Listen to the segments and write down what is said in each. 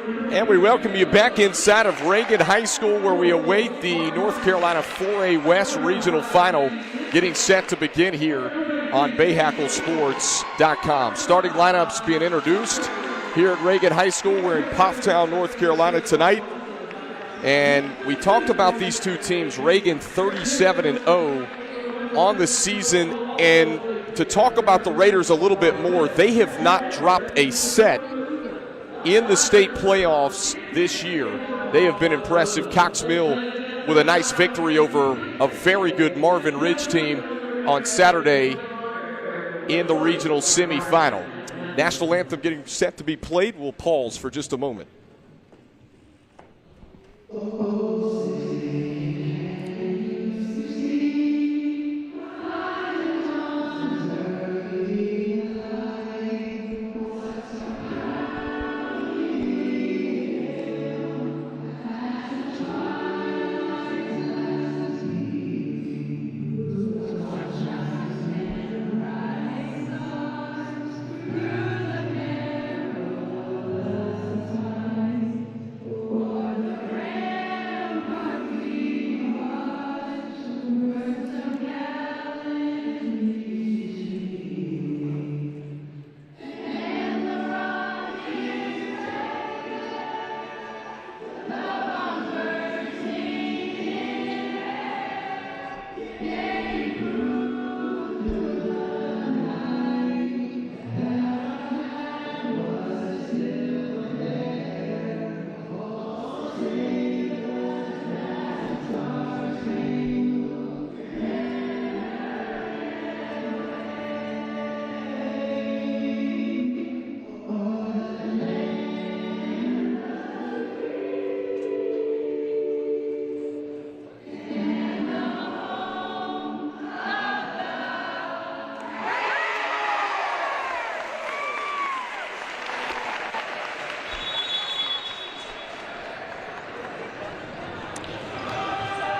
And we welcome you back inside of Reagan High School, where we await the North Carolina 4A West Regional Final getting set to begin here on BahakelSports.com. Starting lineups being introduced here at Reagan High School. We're in Pofftown, North Carolina tonight. And we talked about these two teams, Reagan 37-0 on the season. And to talk about the Raiders a little bit more, they have not dropped a set in the state playoffs this year. They have been impressive. Cox Mill with a nice victory over a very good Marvin Ridge team on Saturday in the regional semifinal. National anthem getting set to be played. We'll pause for just a moment.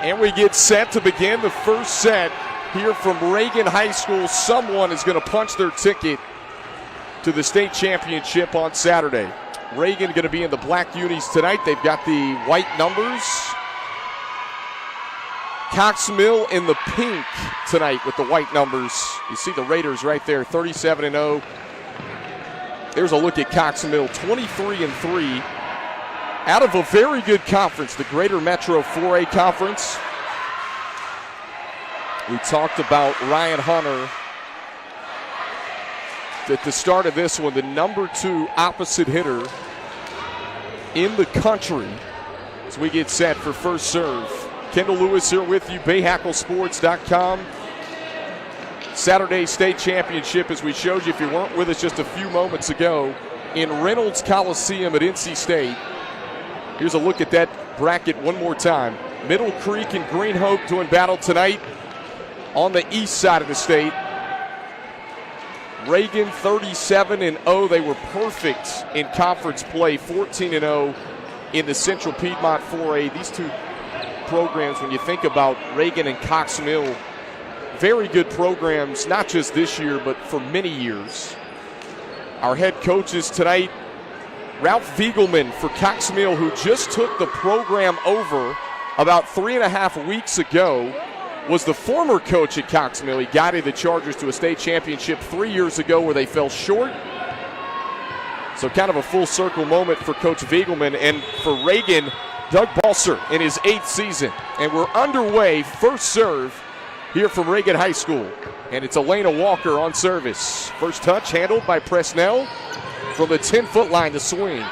And we get set to begin the first set here from Reagan High School. Someone is going to punch their ticket to the state championship on Saturday. Reagan going to be in the black unis tonight. They've got the white numbers. Cox Mill in the pink tonight with the white numbers. You see the Raiders right there, 37-0. There's a look at Cox Mill, 23-3. Out of a very good conference, the Greater Metro 4A Conference. We talked about Ryan Hunter at the start of this one, the number 2 opposite hitter in the country. As we get set for first serve. Kendall Lewis here with you, BahakelSports.com. Saturday State Championship, as we showed you if you weren't with us just a few moments ago, in Reynolds Coliseum at NC State. Here's a look at that bracket one more time. Middle Creek and Green Hope doing battle tonight on the east side of the state. Reagan 37-0. They were perfect in conference play, 14-0 in the Central Piedmont 4A. These two programs, when you think about Reagan and Cox Mill, very good programs, not just this year, but for many years. Our head coaches tonight, Ralph Viegelman for Cox Mill, who just took the program over about 3.5 weeks ago, was the former coach at Cox Mill. He guided the Chargers to a state championship 3 years ago where they fell short. So kind of a full circle moment for Coach Viegelman. And for Reagan, Doug Balser in his 8th season. And we're underway, first serve here from Reagan High School. And it's Elena Walker on service. First touch handled by Presnell. From the 10-foot line to swing.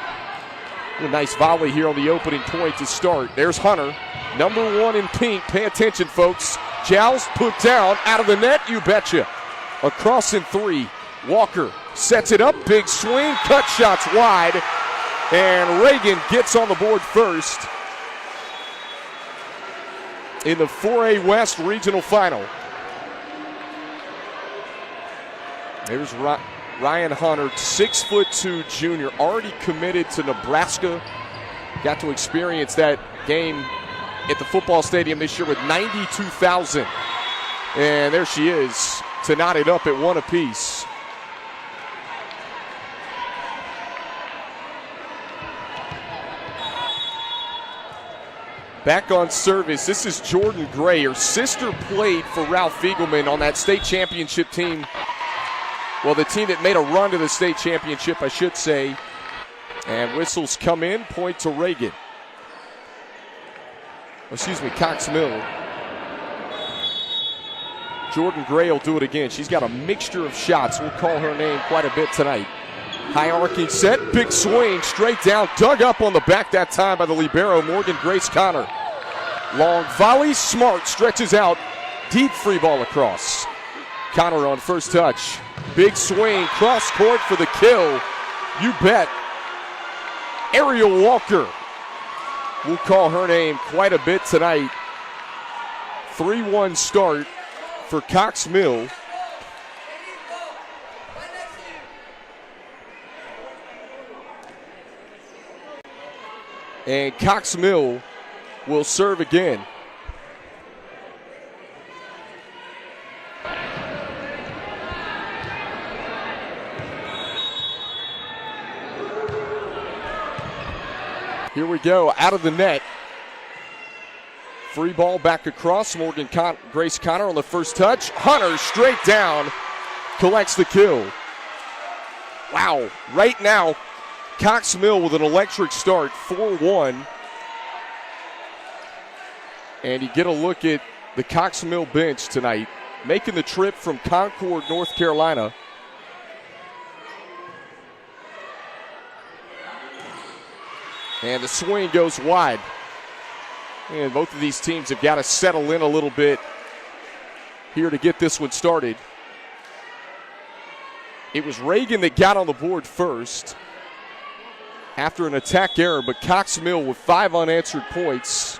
A nice volley here on the opening point to start. There's Hunter, number 1 in pink. Pay attention, folks. Jowls put down, out of the net, you betcha. Across in 3. Walker sets it up, big swing, cut shots wide. And Reagan gets on the board first in the 4A West Regional Final. There's Ryan Hunter, 6'2" junior, already committed to Nebraska. Got to experience that game at the football stadium this year with 92,000. And there she is to knot it up at 1 apiece. Back on service, this is Jordan Gray. Her sister played for Ralph Fiegelman on that state championship team. Well, the team that made a run to the state championship, I should say. And whistles come in, point to Reagan. Cox Mill. Jordan Gray will do it again. She's got a mixture of shots. We'll call her name quite a bit tonight. High arcing set, big swing, straight down, dug up on the back that time by the libero, Morgan Grace Connor. Long volley, Smart stretches out, deep free ball across. Connor on first touch. Big swing, cross court for the kill. You bet. Ariel Walker. We'll call her name quite a bit tonight. 3-1 start for Cox Mill. And Cox Mill will serve again. Here we go, out of the net. Free ball back across. Morgan Grace Connor on the first touch. Hunter straight down, collects the kill. Wow, right now, Cox Mill with an electric start, 4-1. And you get a look at the Cox Mill bench tonight, making the trip from Concord, North Carolina. And the swing goes wide. And both of these teams have got to settle in a little bit here to get this one started. It was Reagan that got on the board first after an attack error, but Cox Mill with 5 unanswered points.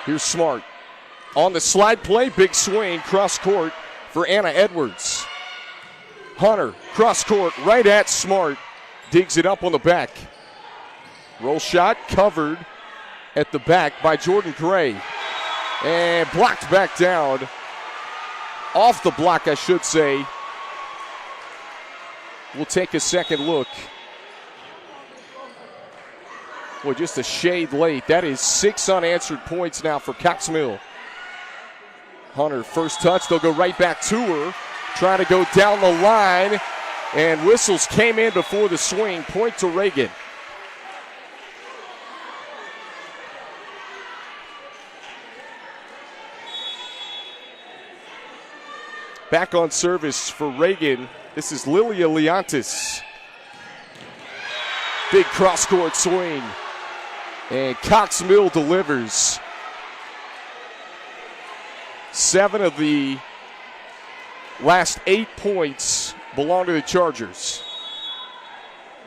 Here's Smart. On the slide play, big swing, cross court for Anna Edwards. Hunter, cross court, right at Smart. Digs it up on the back. Roll shot covered at the back by Jordan Gray. And blocked back down. Off the block, I should say. We'll take a second look. Boy, just a shade late. That is 6 unanswered points now for Cox Mill. Hunter, first touch. They'll go right back to her. Trying to go down the line. And whistles came in before the swing. Point to Reagan. Back on service for Reagan. This is Lilia Leontis. Big cross-court swing. And Cox Mill delivers. 7 of the last 8 points belong to the Chargers.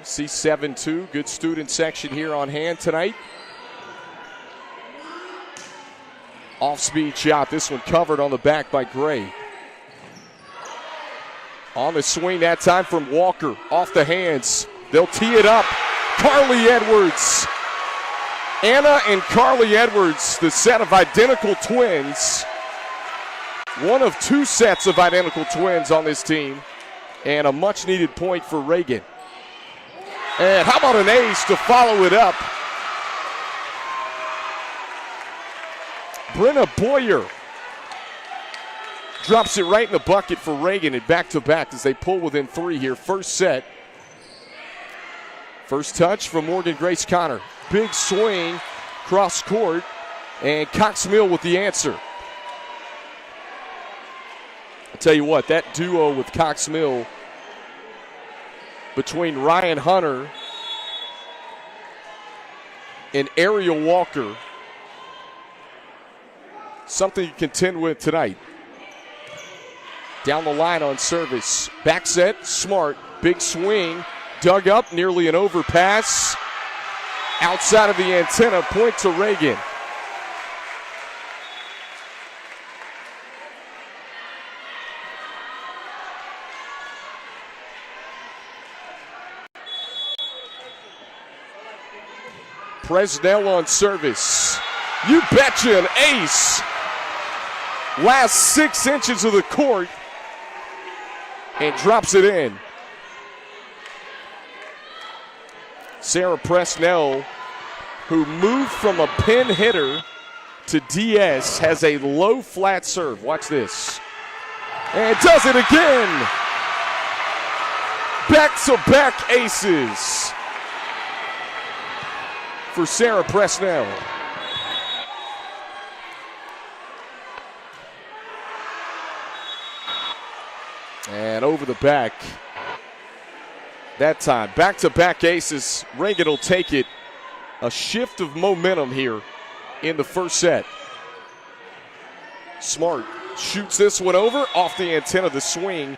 See 7-2. Good student section here on hand tonight. Off-speed shot. This one covered on the back by Gray. On the swing that time from Walker. Off the hands. They'll tee it up. Carly Edwards. Anna and Carly Edwards, the set of identical twins. One of 2 sets of identical twins on this team. And a much-needed point for Reagan. And how about an ace to follow it up? Brenna Boyer drops it right in the bucket for Reagan and back-to-back as they pull within 3 here. First set. First touch from Morgan Grace Connor. Big swing, cross court, and Cox Mill with the answer. I'll tell you what, that duo with Cox Mill between Ryan Hunter and Ariel Walker, something to contend with tonight. Down the line on service. Back set, Smart. Big swing. Dug up, nearly an overpass. Outside of the antenna, point to Reagan. Presnell on service. You betcha, an ace. Last 6 inches of the court. And drops it in. Sarah Presnell who moved from a pin hitter to DS, has a low flat serve. Watch this. And does it again. Back-to-back aces for Sarah Presnell. And over the back. That time, back-to-back aces. Reagan will take it. A shift of momentum here in the first set. Smart shoots this one over off the antenna. The swing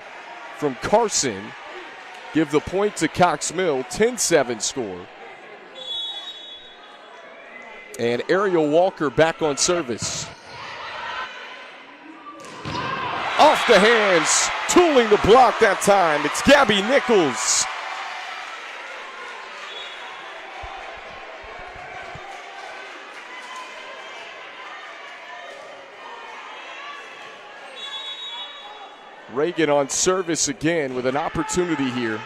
from Carson. Give the point to Cox Mill. 10-7 score. And Ariel Walker back on service. Off the hands, tooling the block that time. It's Gabby Nichols. Reagan on service again with an opportunity here.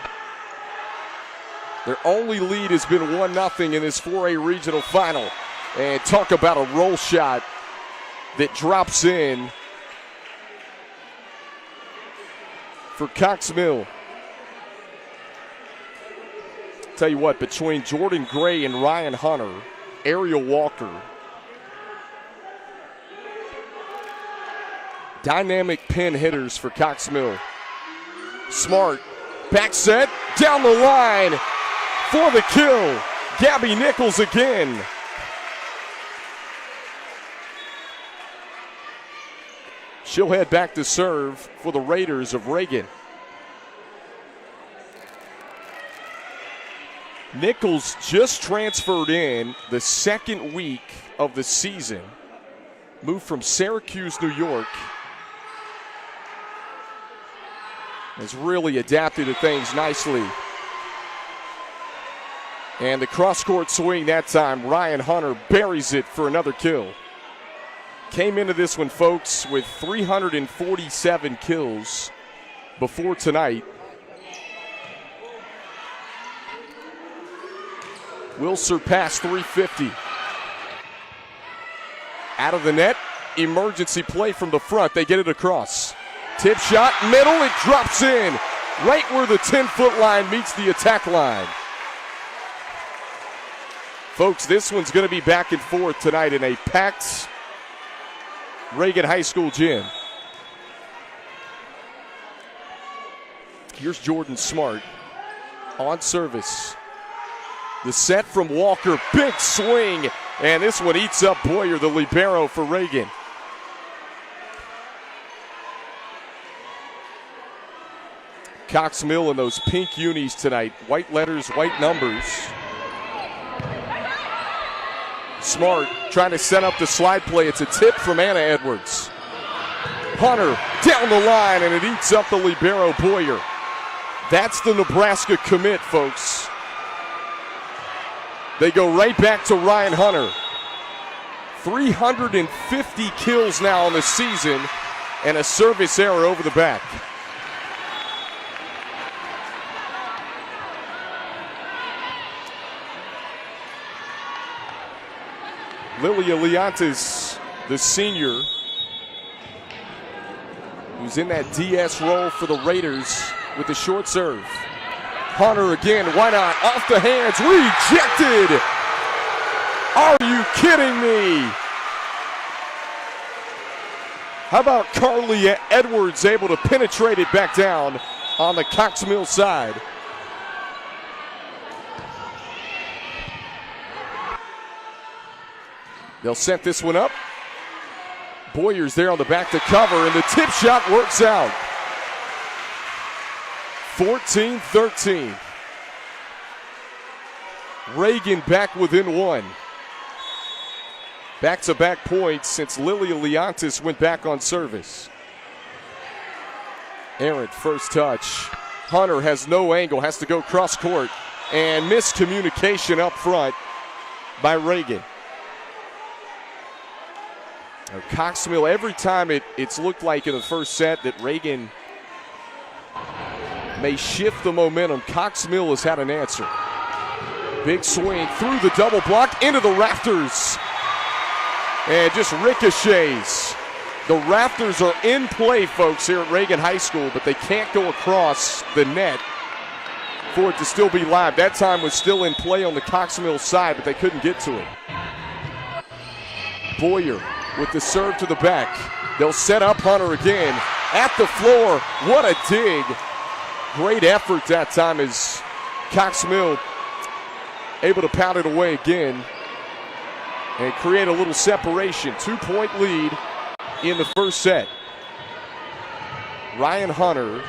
Their only lead has been 1-0 in this 4A regional final. And talk about a roll shot that drops in for Cox Mill. Tell you what, between Jordan Gray and Ryan Hunter, Ariel Walker, dynamic pin hitters for Cox Mill. Smart, back set, down the line for the kill. Gabby Nichols again. She'll head back to serve for the Raiders of Reagan. Nichols just transferred in the second week of the season. Moved from Syracuse, New York. Has really adapted to things nicely. And the cross-court swing that time, Ryan Hunter buries it for another kill. Came into this one, folks, with 347 kills before tonight. Will surpass 350. Out of the net, emergency play from the front. They get it across. Tip shot, middle, it drops in. Right where the 10-foot line meets the attack line. Folks, this one's going to be back and forth tonight in a packed Reagan High School gym. Here's Jordan Smart on service. The set from Walker, big swing, and this one eats up Boyer, the libero for Reagan. Cox Mill in those pink unis tonight. White letters, white numbers. Smart trying to set up the slide play. It's a tip from Anna Edwards. Hunter down the line, and it eats up the libero Boyer. That's the Nebraska commit, folks. They go right back to Ryan Hunter. 350 kills now in the season, and a service error over the back. Lilia Leontis, the senior, who's in that DS role for the Raiders with the short serve. Hunter again, why not? Off the hands, rejected! Are you kidding me? How about Carly Edwards able to penetrate it back down on the Cox Mill side? They'll set this one up. Boyer's there on the back to cover, and the tip shot works out. 14-13. Reagan back within one. Back-to-back points since Lilia Leontis went back on service. Errant first touch. Hunter has no angle, has to go cross court, and miscommunication up front by Reagan. Cox Mill, every time it's looked like in the first set that Reagan may shift the momentum, Cox Mill has had an answer. Big swing through the double block into the rafters. And just ricochets. The rafters are in play, folks, here at Reagan High School, but they can't go across the net for it to still be live. That time was still in play on the Cox Mill side, but they couldn't get to it. Boyer with the serve to the back. They'll set up Hunter again at the floor. What a dig. Great effort that time as Cox Mill able to pound it away again and create a little separation. 2-point lead in the first set. Ryan Hunter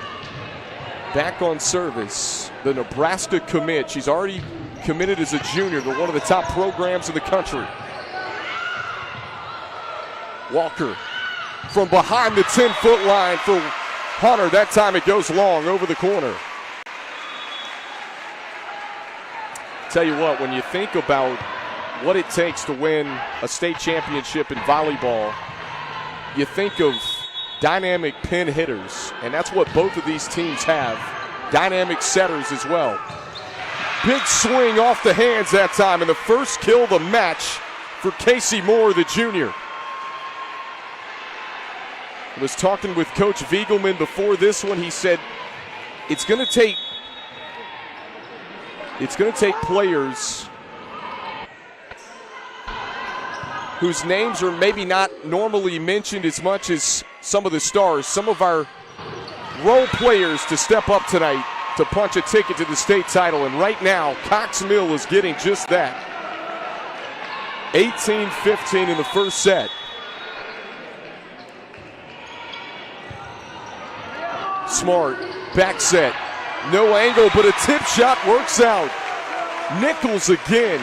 back on service. The Nebraska commit. She's already committed as a junior to one of the top programs in the country. Walker from behind the 10-foot line for Hunter. That time it goes long over the corner. Tell you what, when you think about what it takes to win a state championship in volleyball, you think of dynamic pin hitters, and that's what both of these teams have. Dynamic setters as well. Big swing off the hands that time, and the first kill of the match for Casey Moore, the junior. I was talking with Coach Viegelman before this one. He said it's going to take players whose names are maybe not normally mentioned as much as some of the stars, some of our role players, to step up tonight to punch a ticket to the state title. And right now, Cox Mill is getting just that. 18-15 in the first set. Smart, back set. No angle, but a tip shot works out. Nichols again.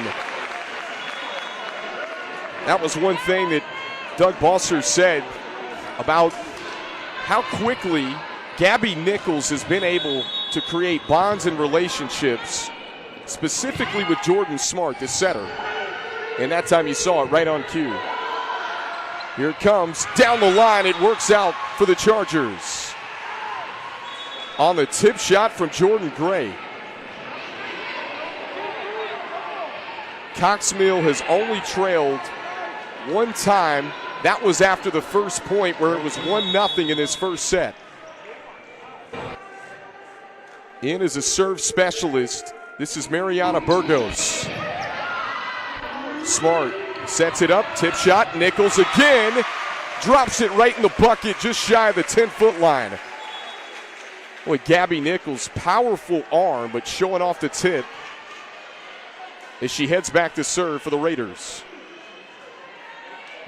That was one thing that Doug Bosser said about how quickly Gabby Nichols has been able to create bonds and relationships, specifically with Jordan Smart, the setter. And that time you saw it right on cue. Here it comes, down the line, it works out for the Chargers. On the tip shot from Jordan Gray. Cox Mill has only trailed one time. That was after the first point where it was 1-0 in this first set. In as a serve specialist, this is Mariana Burgos. Smart sets it up, tip shot, Nichols again. Drops it right in the bucket, just shy of the 10-foot line. Boy, Gabby Nichols, powerful arm, but showing off the tip as she heads back to serve for the Raiders.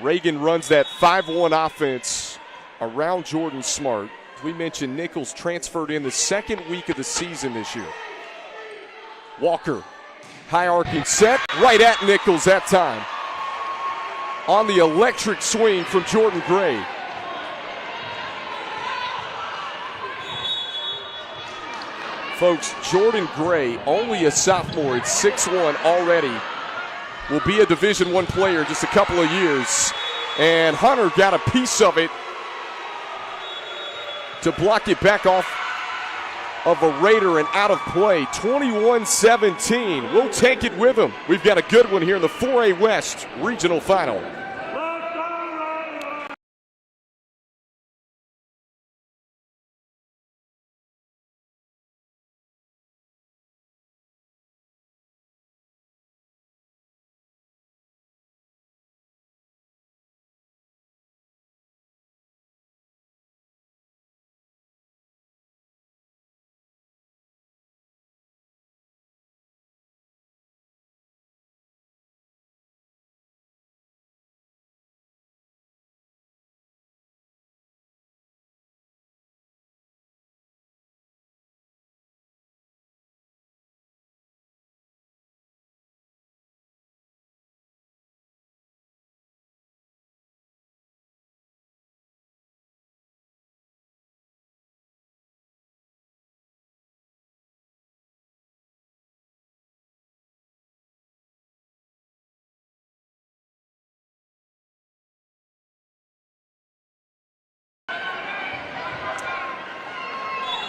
Reagan runs that 5-1 offense around Jordan Smart. We mentioned Nichols transferred in the second week of the season this year. Walker, high arcing set, right at Nichols that time. On the electric swing from Jordan Gray. Folks, Jordan Gray, only a sophomore at 6'1" already, will be a Division I player in just a couple of years. And Hunter got a piece of it to block it back off of a Raider and out of play. 21-17. We'll take it with him. We've got a good one here in the 4A West Regional Final.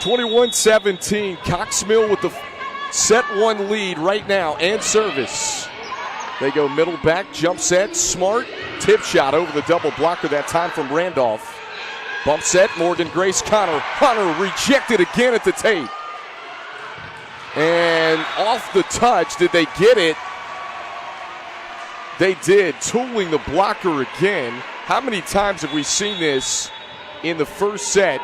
(21-17), Cox Mill with the Set 1 lead right now and service. They go middle back, jump set, Smart, tip shot over the double blocker that time from Randolph. Bump set, Morgan Grace Connor. Connor rejected again at the tape. And off the touch, did they get it? They did, tooling the blocker again. How many times have we seen this in the first set?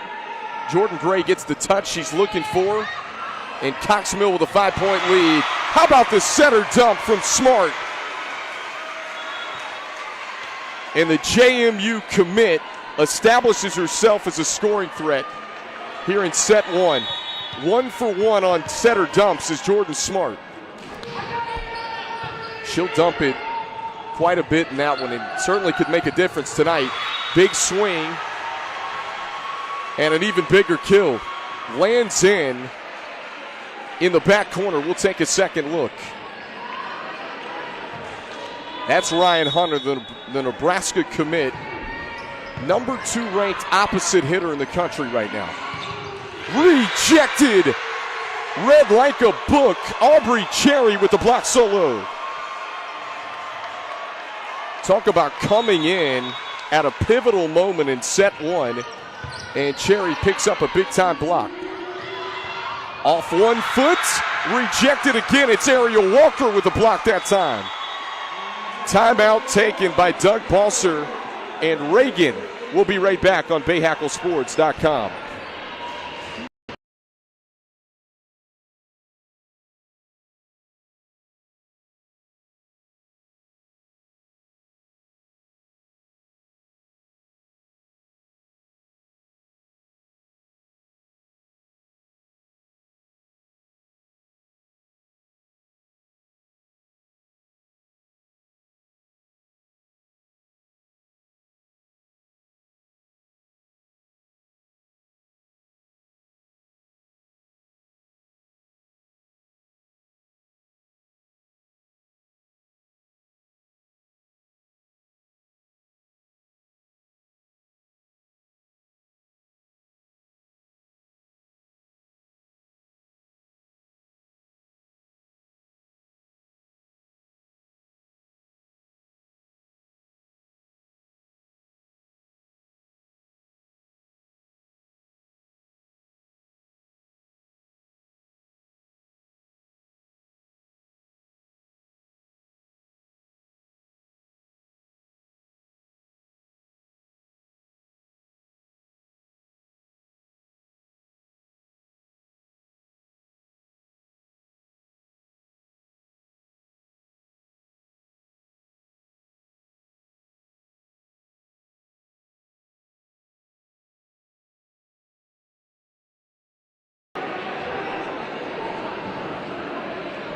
Jordan Gray gets the touch she's looking for. And Cox Mill with a 5-point lead. How about the setter dump from Smart? And the JMU commit establishes herself as a scoring threat here in set 1. 1 for 1 on setter dumps is Jordan Smart. She'll dump it quite a bit in that one and certainly could make a difference tonight. Big swing and an even bigger kill. Lands in the back corner. We'll take a second look. That's Ryan Hunter, the Nebraska commit. Number 2 ranked opposite hitter in the country right now. Rejected. Read like a book. Aubrey Cherry with the block solo. Talk about coming in at a pivotal moment in set 1. And Cherry picks up a big-time block. Off 1 foot. Rejected again. It's Ariel Walker with the block that time. Timeout taken by Doug Balser and Reagan. We'll be right back on BahakelSports.com.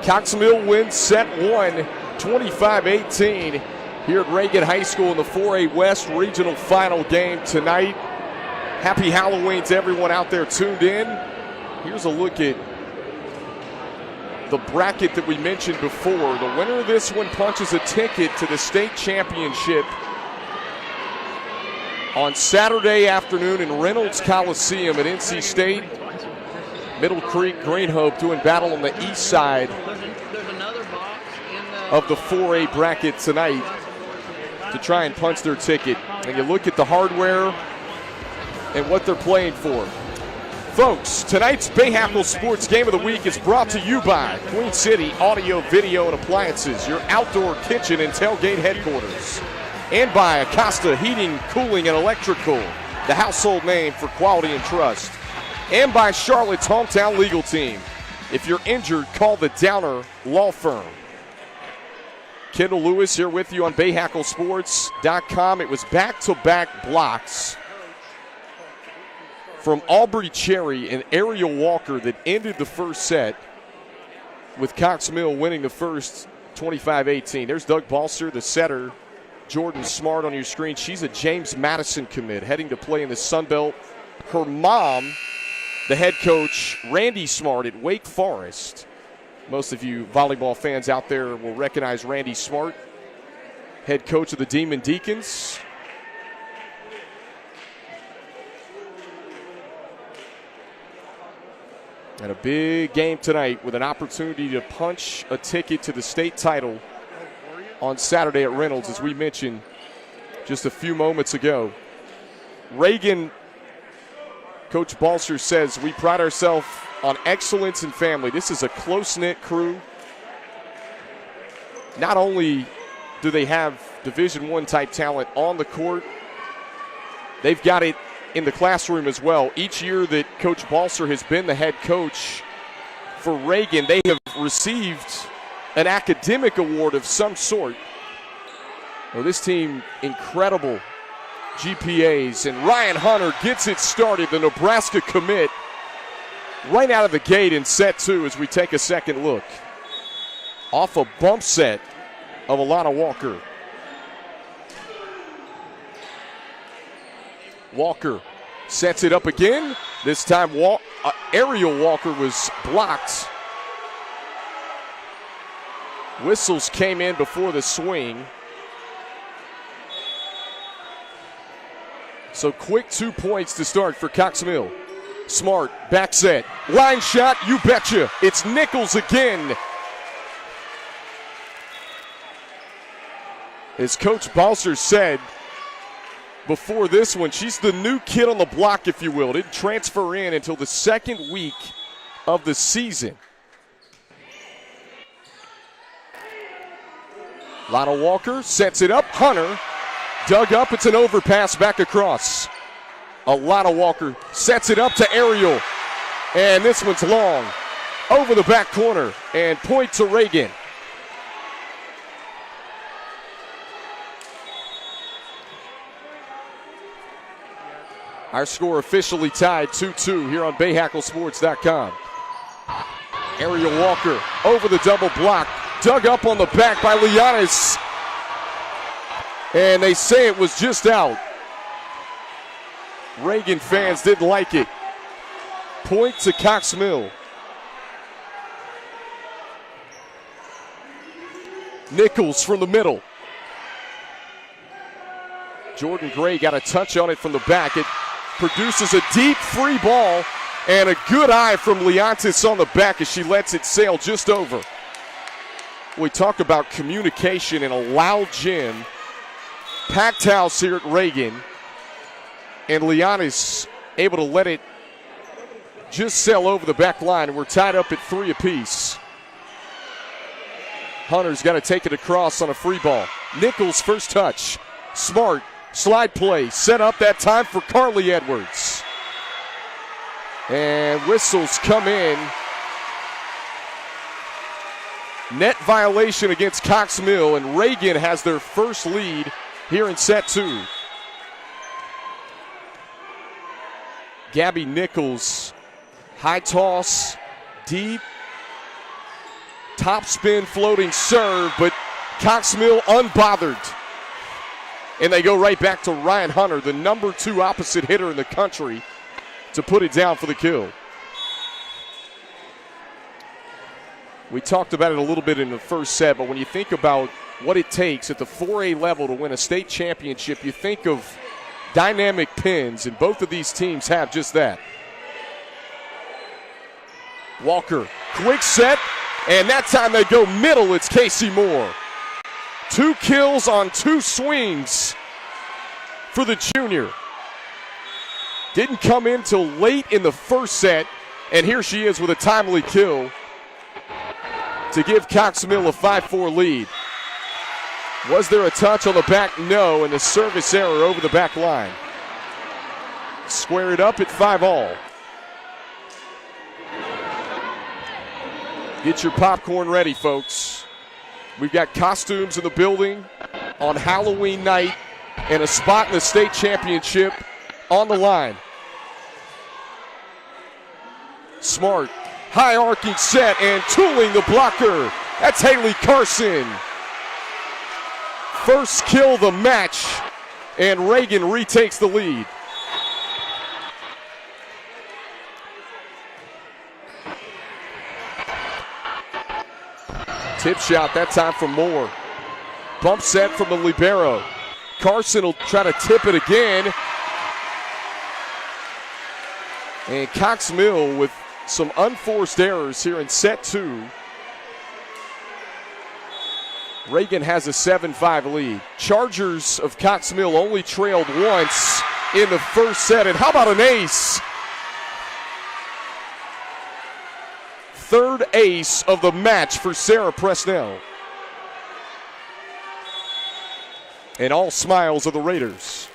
Cox Mill wins set 1, 25-18 here at Reagan High School in the 4A West Regional Final game tonight. Happy Halloween to everyone out there tuned in. Here's a look at the bracket that we mentioned before. The winner of this one punches a ticket to the state championship on Saturday afternoon in Reynolds Coliseum at NC State. Middle Creek Green Hope doing battle on the east side of the 4A bracket tonight to try and punch their ticket. And you look at the hardware and what they're playing for. Folks, tonight's Bahakel Sports Game of the Week is brought to you by Queen City Audio, Video, and Appliances, your outdoor kitchen and tailgate headquarters. And by Acosta Heating, Cooling, and Electrical, the household name for quality and trust. And by Charlotte's hometown legal team. If you're injured, call the Downer Law Firm. Kendall Lewis here with you on BahakelSports.com. It was back-to-back blocks from Aubrey Cherry and Ariel Walker that ended the first set, with Cox Mill winning the first 25-18. There's Doug Balser, the setter. Jordan Smart on your screen. She's a James Madison commit, heading to play in the Sun Belt. Her mom, the head coach, Randy Smart at Wake Forest. Most of you volleyball fans out there will recognize Randy Smart, head coach of the Demon Deacons. And a big game tonight with an opportunity to punch a ticket to the state title on Saturday at Reynolds, as we mentioned just a few moments ago. Reagan, Coach Balser says, we pride ourselves on excellence and family. This is a close-knit crew. Not only do they have Division I type talent on the court, they've got it in the classroom as well. Each year that Coach Balser has been the head coach for Reagan, they have received an academic award of some sort. Well, this team, incredible GPAs, and Ryan Hunter gets it started, the Nebraska commit, right out of the gate in set 2 as we take a second look. Off a bump set of Alana Walker. Walker sets it up again. This time, Ariel Walker was blocked. Whistles came in before the swing. So quick 2 points to start for Cox Mill. Smart, back set, line shot, you betcha. It's Nichols again. As Coach Balser said before this one, she's the new kid on the block, if you will. Didn't transfer in until the second week of the season. Lana Walker sets it up. Hunter dug up. It's an overpass back across. Alana Walker sets it up to Ariel. And this one's long. Over the back corner. And point to Reagan. Our score officially tied 2-2 here on BahakelSports.com. Ariel Walker over the double block. Dug up on the back by Lianis. And they say it was just out. Reagan fans didn't like it. Point to Cox Mill. Nichols from the middle. Jordan Gray got a touch on it from the back. It produces a deep free ball and a good eye from Leontis on the back as she lets it sail just over. We talk about communication in a loud gym. Packed house here at Reagan. And Leonis able to let it just sail over the back line. And we're tied up at 3 apiece. Hunter's got to take it across on a free ball. Nichols first touch. Smart. Slide play set up that time for Carly Edwards. And whistles come in. Net violation against Cox Mill, and Reagan has their first lead here in set 2. Gabby Nichols, high toss, deep, top spin floating serve, but Cox Mill unbothered. And they go right back to Ryan Hunter, the number 2 opposite hitter in the country, to put it down for the kill. We talked about it a little bit in the first set, but when you think about what it takes at the 4A level to win a state championship, you think of dynamic pins, and both of these teams have just that. Walker, quick set, and that time they go middle. It's Casey Moore. 2 kills on 2 swings for the junior. Didn't come in till late in the first set, and here she is with a timely kill to give Cox Mill a 5-4 lead. Was there a touch on the back? No, and the service error over the back line. Square it up at 5-all. Get your popcorn ready, folks. We've got costumes in the building on Halloween night and a spot in the state championship on the line. Smart, high arcing set and tooling the blocker. That's Haley Carson. First kill of the match, and Reagan retakes the lead. Tip shot that time from Moore. Bump set from the libero. Carson will try to tip it again. And Cox Mill with some unforced errors here in set 2. Reagan has a 7-5 lead. Chargers of Cox Mill only trailed once in the first set. And how about an ace? Third ace of the match for Sarah Presnell. And all smiles of the Raiders.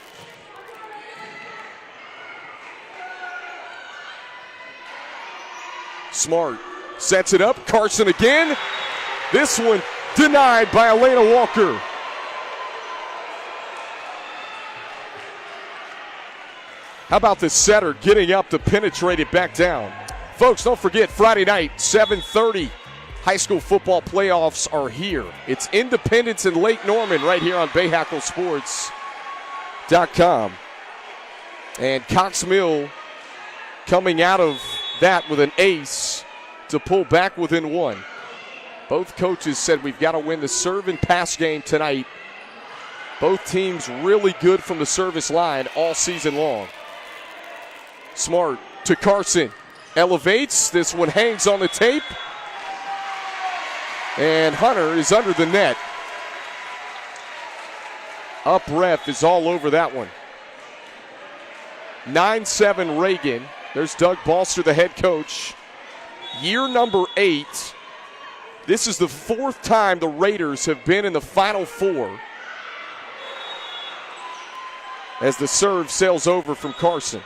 Smart sets it up. Carson again. This one denied by Elena Walker. How about the setter getting up to penetrate it back down? Folks, don't forget Friday night, 7:30. High school football playoffs are here. It's Independence and Lake Norman right here on BahakelSports.com. And Cox Mill coming out of that with an ace to pull back within one. Both coaches said we've got to win the serve and pass game tonight. Both teams really good from the service line all season long. Smart to Carson. Elevates. This one hangs on the tape. And Hunter is under the net. Up ref is all over that one. 9-7 Reagan. There's Doug Balster, the head coach. Year number 8. This is the 4th time the Raiders have been in the Final Four. As the serve sails over from Carson.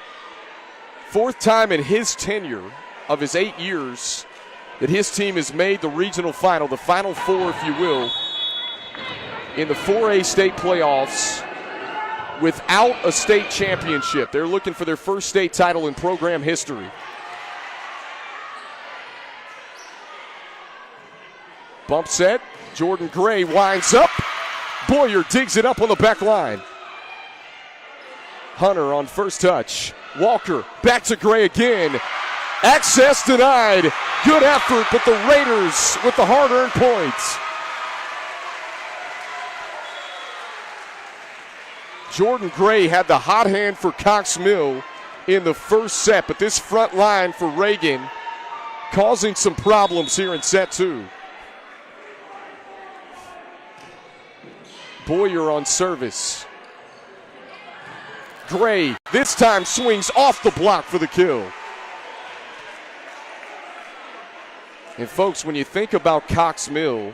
4th time in his tenure of his 8 years that his team has made the regional final, the Final Four, if you will, in the 4A state playoffs without a state championship. They're looking for their first state title in program history. Bump set. Jordan Gray winds up. Boyer digs it up on the back line. Hunter on first touch. Walker back to Gray again. Access denied. Good effort, but the Raiders with the hard-earned points. Jordan Gray had the hot hand for Cox Mill in the first set, but this front line for Reagan causing some problems here in set 2. Boyer on service. Gray this time swings off the block for the kill. And folks, when you think about Cox Mill,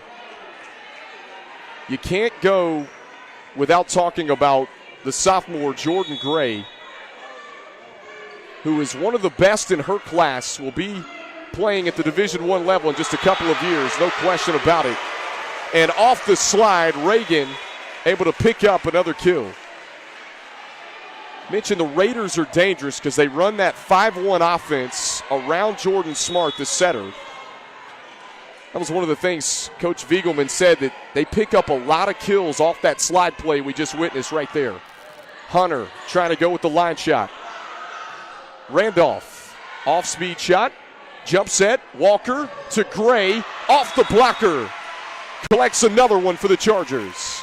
you can't go without talking about the sophomore Jordan Gray, who is one of the best in her class, will be playing at the Division I level in just a couple of years, no question about it. And off the slide, Reagan able to pick up another kill. Mentioned the Raiders are dangerous because they run that 5-1 offense around Jordan Smart, the setter. That was one of the things Coach Viegelman said, that they pick up a lot of kills off that slide play we just witnessed right there. Hunter trying to go with the line shot. Randolph, off-speed shot, jump set, Walker to Gray, off the blocker. Collects another one for the Chargers.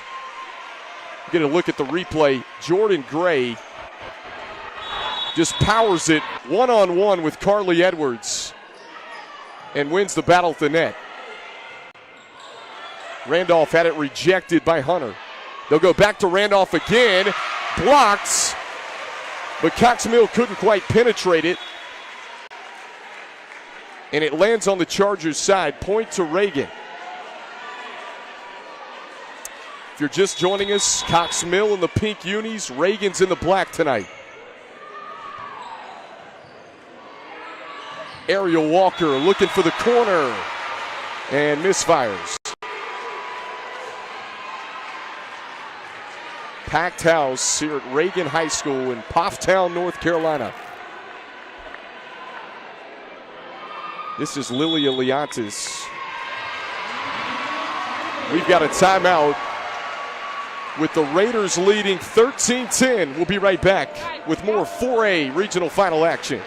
Get a look at the replay. Jordan Gray just powers it one-on-one with Carly Edwards and wins the battle at the net. Randolph had it rejected by Hunter. They'll go back to Randolph again. Blocked, but Cox Mill couldn't quite penetrate it. And it lands on the Chargers' side. Point to Reagan. If you're just joining us, Cox Mill in the pink unis, Reagan's in the black tonight. Ariel Walker looking for the corner and misfires. Packed house here at Reagan High School in Pofftown, North Carolina. This is Lilia Leontis. We've got a timeout with the Raiders leading 13-10. We'll be right back with more 4A regional final action.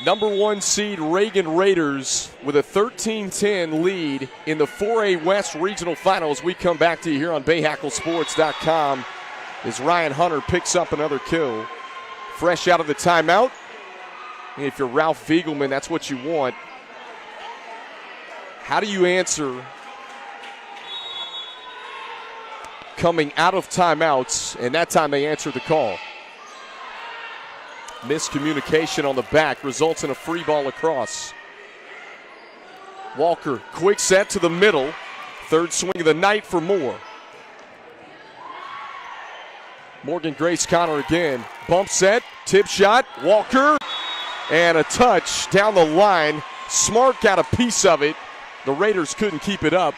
Number 1 seed Reagan Raiders with a 13-10 lead in the 4A West Regional Finals. We come back to you here on BahakelSports.com as Ryan Hunter picks up another kill. Fresh out of the timeout. And if you're Ralph Viegelman, that's what you want. How do you answer coming out of timeouts? And that time they answered the call. Miscommunication on the back results in a free ball across. Walker, quick set to the middle. Third swing of the night for Moore. Morgan Grace Connor again. Bump set, tip shot, Walker, and a touch down the line. Smart got a piece of it. The Raiders couldn't keep it up.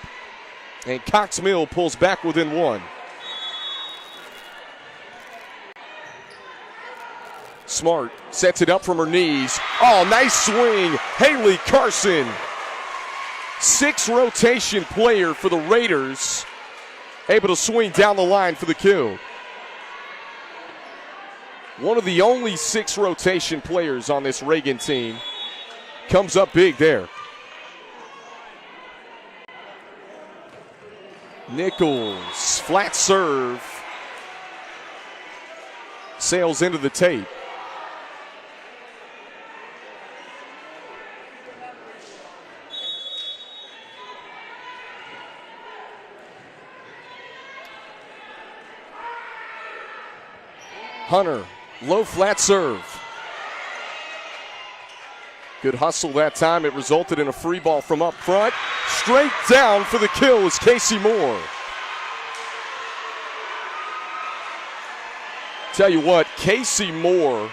And Cox Mill pulls back within 1. Smart sets it up from her knees. Oh, nice swing. Haley Carson. 6 rotation player for the Raiders. Able to swing down the line for the kill. One of the only 6 rotation players on this Reagan team. Comes up big there. Nichols, flat serve. Sails into the tape. Hunter, low flat serve. Good hustle that time. It resulted in a free ball from up front. Straight down for the kill is Casey Moore. Tell you what, Casey Moore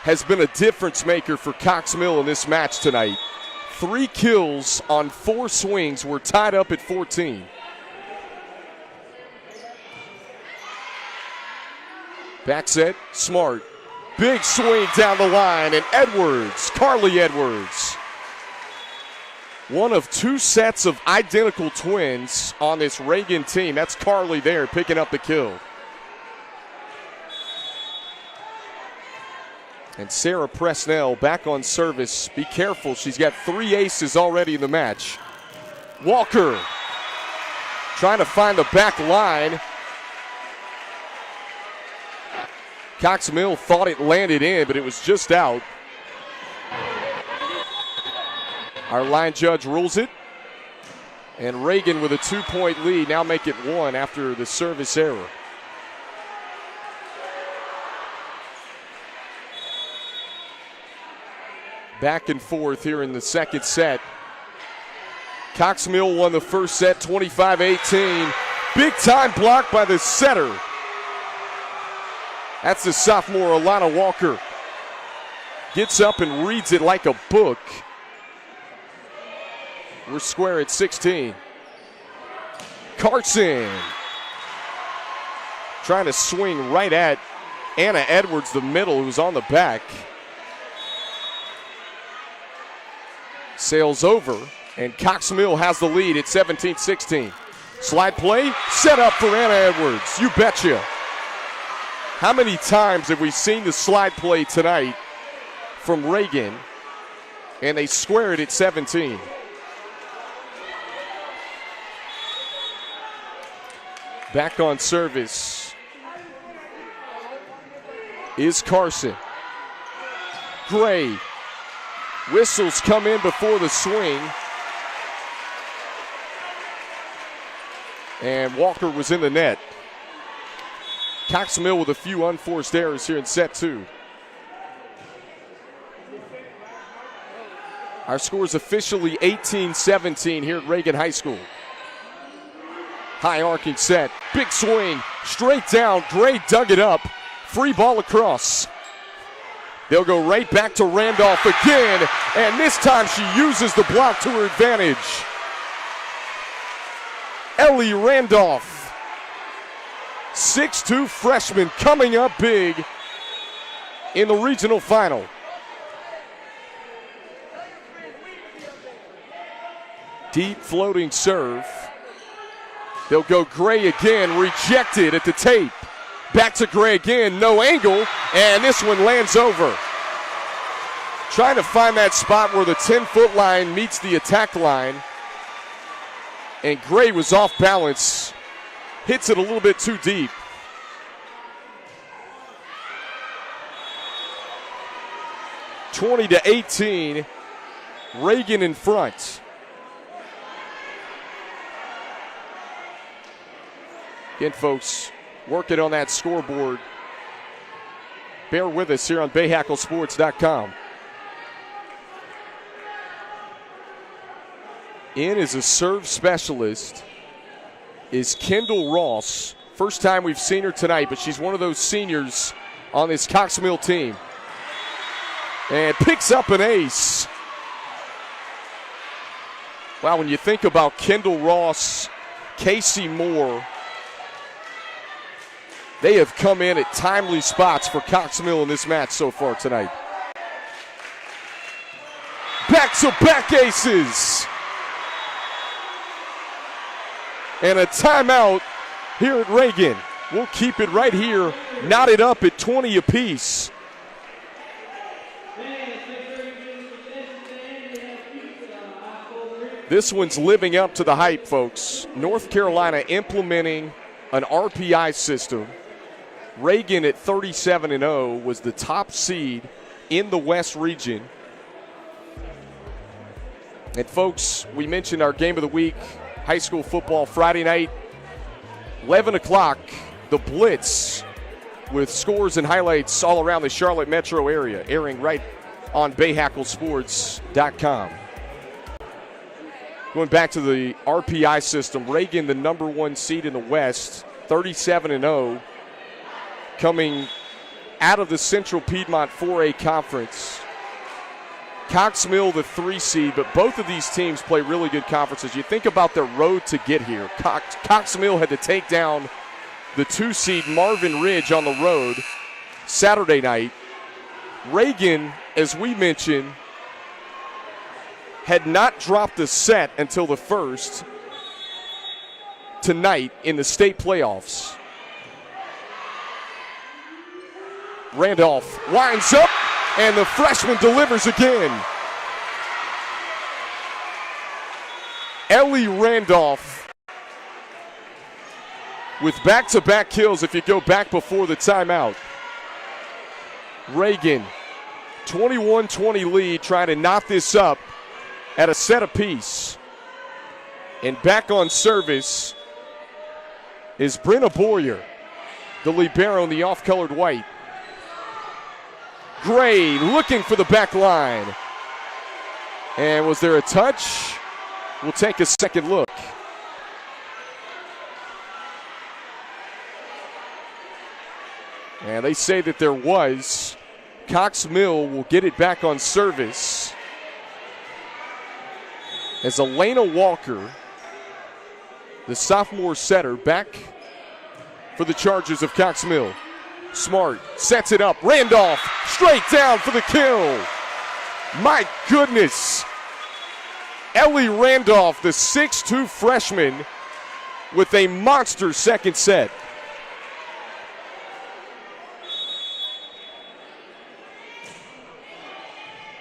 has been a difference maker for Cox Mill in this match tonight. 3 kills on 4 swings. We're tied up at 14. Back set, Smart. Big swing down the line, and Edwards, Carly Edwards. One of 2 sets of identical twins on this Reagan team. That's Carly there picking up the kill. And Sarah Presnell back on service. Be careful, she's got 3 aces already in the match. Walker trying to find the back line. Cox Mill thought it landed in, but it was just out. Our line judge rules it. And Reagan with a 2-point lead now make it 1 after the service error. Back and forth here in the second set. Cox Mill won the first set 25-18. Big time block by the setter. That's the sophomore, Alana Walker. Gets up and reads it like a book. We're square at 16. Carson. Trying to swing right at Anna Edwards, the middle, who's on the back. Sails over, and Cox Mill has the lead at 17-16. Slide play, set up for Anna Edwards. You betcha. How many times have we seen the slide play tonight from Reagan, and they square it at 17? Back on service is Carson. Gray. Whistles come in before the swing. And Walker was in the net. Cox Mill with a few unforced errors here in set 2. Our score is officially 18-17 here at Reagan High School. High arcing set, big swing, straight down. Gray dug it up, free ball across. They'll go right back to Randolph again, and this time she uses the block to her advantage. Ellie Randolph. 6'2" freshman coming up big in the regional final. Deep floating serve. They'll go Gray again, rejected at the tape. Back to Gray again, no angle, and this one lands over. trying to find that spot where the 10-foot line meets the attack line. And Gray was off balance, hits it a little bit too deep. (20-18), Reagan in front. Again, folks, working on that scoreboard. Bear with us here on BahakelSports.com. In as a serve specialist is Kendall Ross. First time we've seen her tonight, but she's one of those seniors on this Cox Mill team. And picks up an ace. Wow, when you think about Kendall Ross, Casey Moore, they have come in at timely spots for Cox Mill in this match so far tonight. Back-to-back aces. And a timeout here at Reagan. We'll keep it right here, knotted up at 20 apiece. This one's living up to the hype, folks. North Carolina implementing an RPI system. Reagan at 37-0 was the top seed in the West region. And folks, we mentioned our game of the week, high school football Friday night, 11 o'clock, the Blitz with scores and highlights all around the Charlotte metro area, airing right on BahakelSports.com. Going back to the RPI system, Reagan, the number one seed in the West, 37-0, coming out of the Central Piedmont 4A Conference. Cox Mill, the 3 seed, but both of these teams play really good conferences. You think about their road to get here. Cox Mill had to take down the 2 seed Marvin Ridge on the road Saturday night. Reagan, as we mentioned, had not dropped a set until the first tonight in the state playoffs. Randolph winds up, and the freshman delivers again. Ellie Randolph with back-to-back kills if you go back before the timeout. Reagan, 21-20 lead, trying to knot this up at a set apiece. And back on service is Brenna Boyer, the libero in the off-colored white. Gray looking for the back line. And was there a touch? We'll take a second look. And they say that there was. Cox Mill will get it back on service as Elena Walker, the sophomore setter, back for the Chargers of Cox Mill. Smart sets it up. Randolph straight down for the kill. My goodness. Ellie Randolph, the 6'2 freshman, with a monster second set.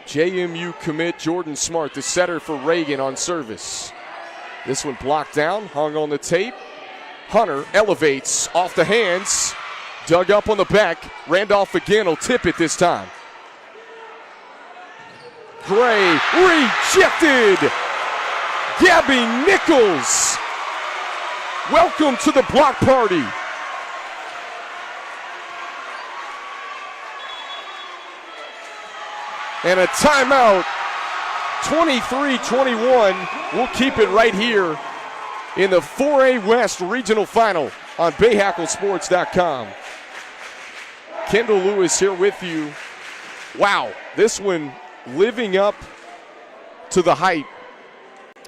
JMU commit Jordan Smart, the setter for Reagan, on service. This one blocked down, hung on the tape. Hunter elevates off the hands, dug up on the back. Randolph again will tip it this time. Gray rejected. Gabby Nichols, welcome to the block party. And a timeout, 23-21. We'll keep it right here in the 4A West Regional Final on BahakelSports.com. Kendall Lewis here with you. Wow, this one living up to the hype.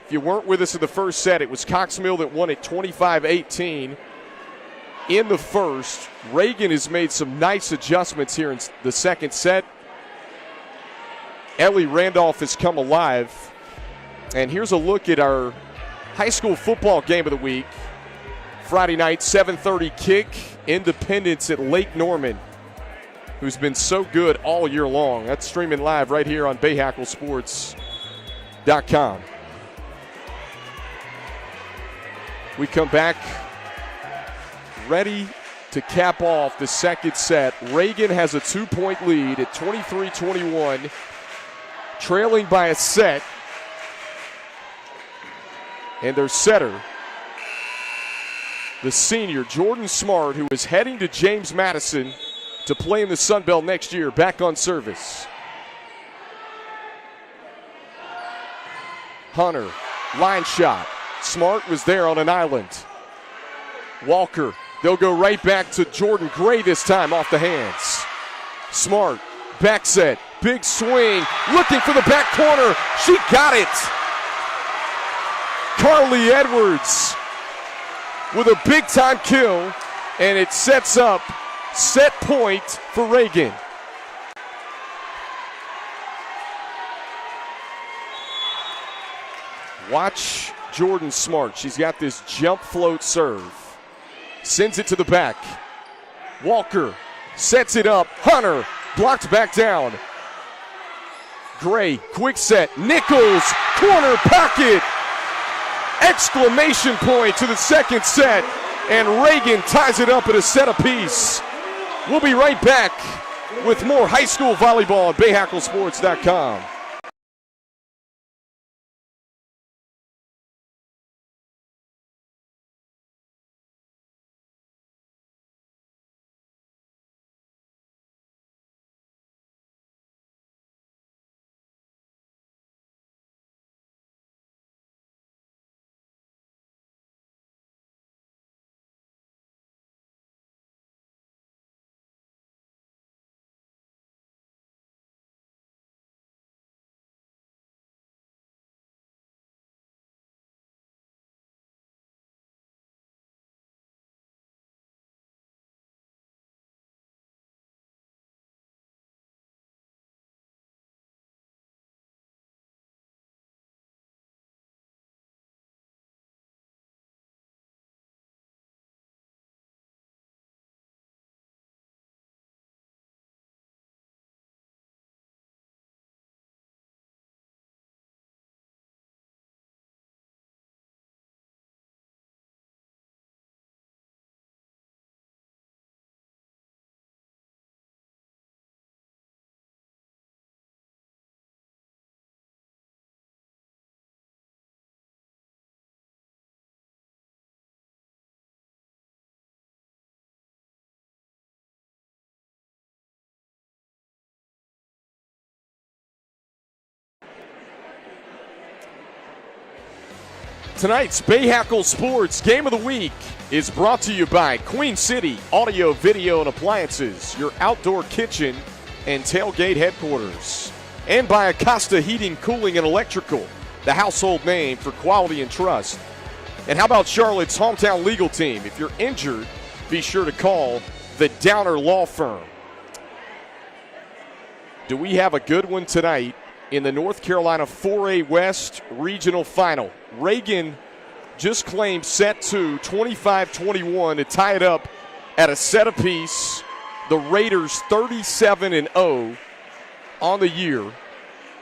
If you weren't with us in the first set, it was Cox Mill that won it 25-18 in the first. Reagan has made some nice adjustments here in the second set. Ellie Randolph has come alive. And here's a look at our high school football game of the week. Friday night, 7:30 kick, Independence at Lake Norman. who's been so good all year long. That's streaming live right here on BahakelSports.com. We come back ready to cap off the second set. Reagan has a 2-point lead at 23-21, trailing by a set. And their setter, the senior, Jordan Smart, who is heading to James Madison to play in the Sun Belt next year, back on service. Hunter, line shot. Smart was there on an island. Walker, they'll go right back to Jordan Gray this time off the hands. Smart, back set, big swing, looking for the back corner. She got it. Carly Edwards with a big-time kill, and it sets up set point for Reagan. Watch Jordan Smart. She's got this jump float serve. Sends it to the back. Walker sets it up. Hunter blocked back down. Gray, quick set. Nichols, corner pocket. Exclamation point to the second set. And Reagan ties it up at a set apiece. We'll be right back with more high school volleyball at BahakelSports.com. Tonight's Bahakel Sports Game of the Week is brought to you by Queen City Audio, Video, and Appliances, your outdoor kitchen and tailgate headquarters. And by Acosta Heating, Cooling, and Electrical, the household name for quality and trust. And how about Charlotte's hometown legal team? If you're injured, be sure to call the Downer Law Firm. Do we have a good one tonight in the North Carolina 4A West Regional Final? Reagan just claimed set 2, 25-21 to tie it up at a set apiece. The Raiders 37-0 on the year,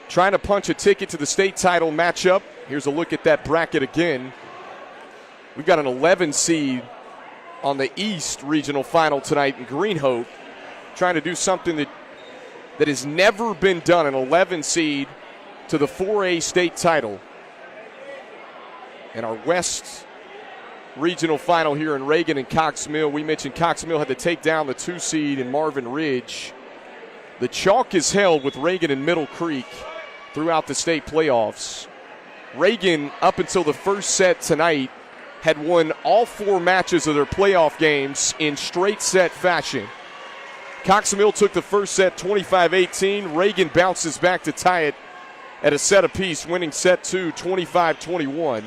trying to punch a ticket to the state title matchup. Here's a look at that bracket again. We've got an 11 seed on the East Regional Final tonight in Green Hope, trying to do something that has never been done, an 11 seed to the 4A state title. And our West Regional Final here in Reagan and Cox Mill. We mentioned Cox Mill had to take down the 2 seed in Marvin Ridge. The chalk is held with Reagan and Middle Creek throughout the state playoffs. Reagan, up until the first set tonight, had won all 4 matches of their playoff games in straight set fashion. Cox Mill took the first set 25-18. Reagan bounces back to tie it at a set apiece, winning set 2 25-21.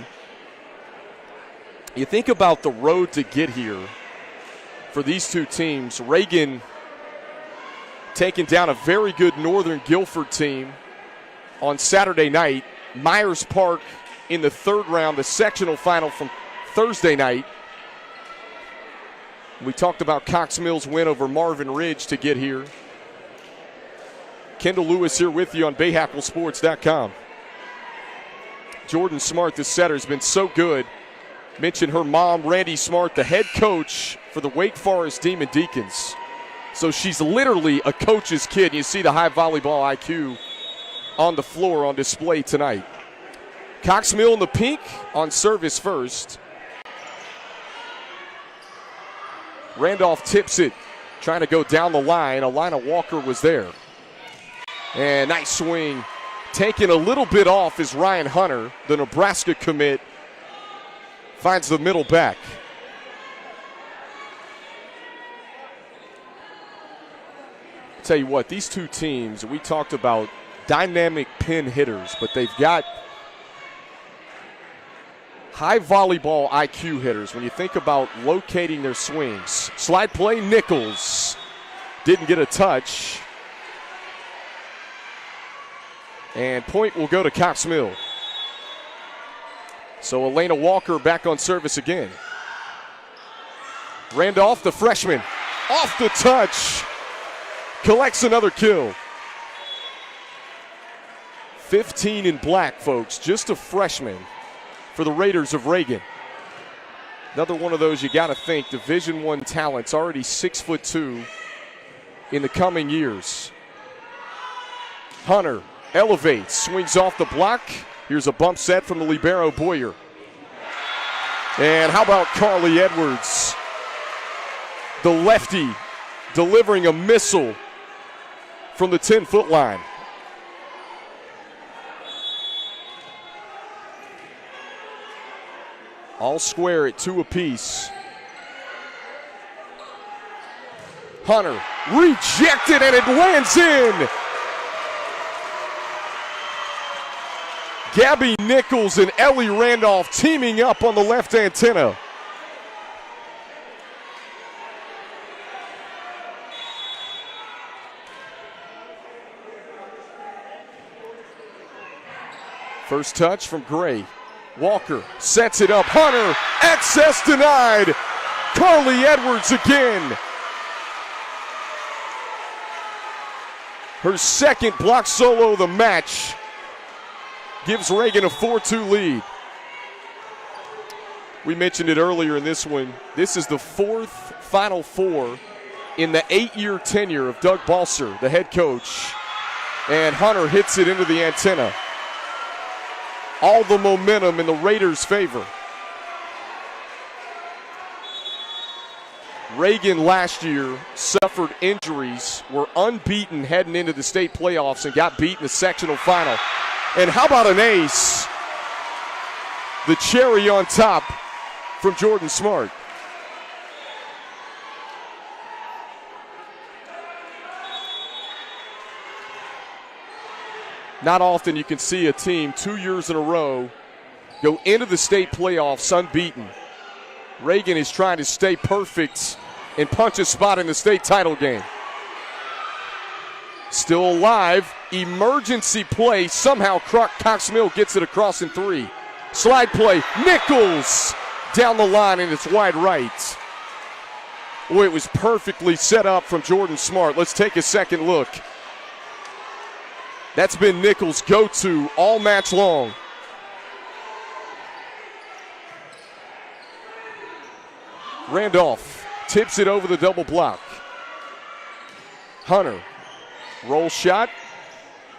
You think about the road to get here for these two teams. Reagan taking down a very good Northern Guilford team on Saturday night. Myers Park in the third round, the sectional final from Thursday night. We talked about Cox Mill's win over Marvin Ridge to get here. Kendall Lewis here with you on BahakelSports.com. Jordan Smart, the setter, has been so good. Mentioned her mom, Randy Smart, the head coach for the Wake Forest Demon Deacons. So she's literally a coach's kid. You see the high volleyball IQ on the floor on display tonight. Cox Mill in the pink on service first. Randolph tips it, trying to go down the line. Alina Walker was there. And nice swing. Taking a little bit off is Ryan Hunter, the Nebraska commit. Finds the middle back. Tell you what, these two teams, we talked about dynamic pin hitters, but they've got high volleyball IQ hitters when you think about locating their swings. Slide play, Nichols. Didn't get a touch. And point will go to Cox Mill. So Alina Walker back on service again. Randolph, the freshman, off the touch. Collects another kill. 15 in black, folks. Just a freshman for the Raiders of Reagan. Another one of those you got to think, Division I talents, already 6'2" in the coming years. Hunter elevates, swings off the block. Here's a bump set from the libero Boyer. And how about Carly Edwards, the lefty, delivering a missile from the 10-foot line. All square at 2 apiece. Hunter rejected and it lands in. Gabby Nichols and Ellie Randolph teaming up on the left antenna. First touch from Gray. Walker sets it up. Hunter, access denied. Carly Edwards again. Her second block solo of the match gives Reagan a 4-2 lead. We mentioned it earlier in this one. This is the 4th Final Four in the 8-year tenure of Doug Balser, the head coach. And Hunter hits it into the antenna. All the momentum in the Raiders' favor. Reagan last year suffered injuries, were unbeaten heading into the state playoffs and got beat in the sectional final. And how about an ace? The cherry on top from Jordan Smart. Not often you can see a team 2 years in a row go into the state playoffs unbeaten. Reagan is trying to stay perfect and punch a spot in the state title game. Still alive, emergency play. Somehow Cox Mill gets it across in 3. Slide play, Nichols down the line, and it's wide right. Boy, it was perfectly set up from Jordan Smart. Let's take a second look. That's been Nichols' go-to all match long. Randolph tips it over the double block. Hunter, roll shot.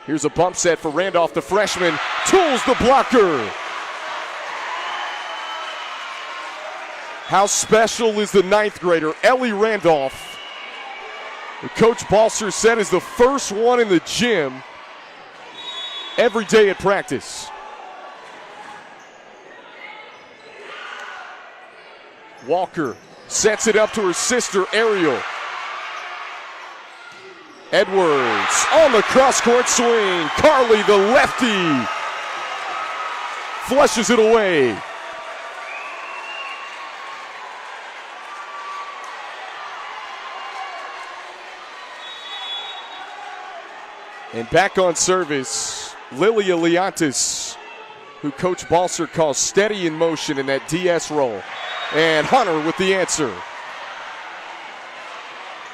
Here's a bump set for Randolph, the freshman. Tools the blocker. How special is the 9th grader, Ellie Randolph? The Coach Balser said is the first one in the gym every day at practice. Walker sets it up to her sister, Ariel. Edwards on the cross-court swing. Carly, the lefty, flushes it away. And back on service, Lilia Leontis, who Coach Balser calls steady in motion in that DS roll. And Hunter with the answer.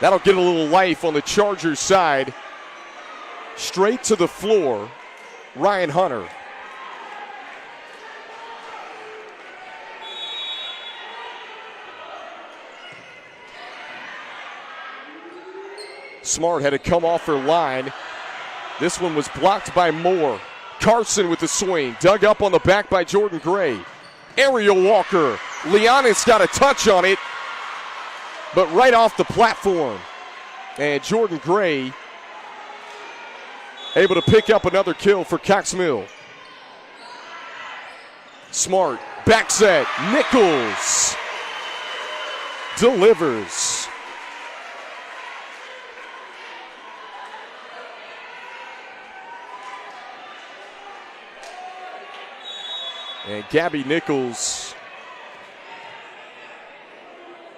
That'll get a little life on the Chargers side. Straight to the floor, Ryan Hunter. Smart had to come off her line. This one was blocked by Moore. Carson with the swing, dug up on the back by Jordan Gray. Aerial Walker. Liana's got a touch on it, but right off the platform. And Jordan Gray able to pick up another kill for Cox Mill. Smart, back set, Nichols delivers. And Gabby Nichols,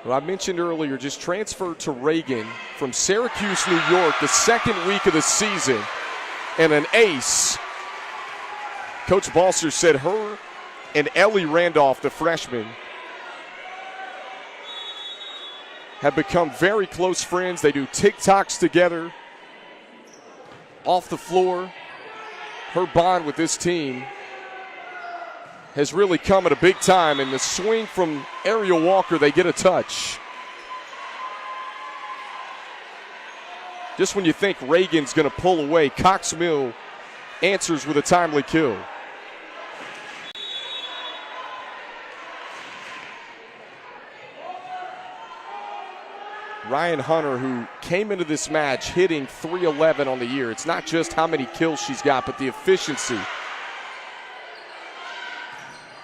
who I mentioned earlier, just transferred to Reagan from Syracuse, New York, the second week of the season, and an ace. Coach Balser said her and Ellie Randolph, the freshman, have become very close friends. They do TikToks together, off the floor. Her bond with this team has really come at a big time, and the swing from Aerial Walker, they get a touch. Just when you think Reagan's going to pull away, Cox Mill answers with a timely kill. Ryan Hunter, who came into this match hitting .311 on the year. It's not just how many kills she's got, but the efficiency.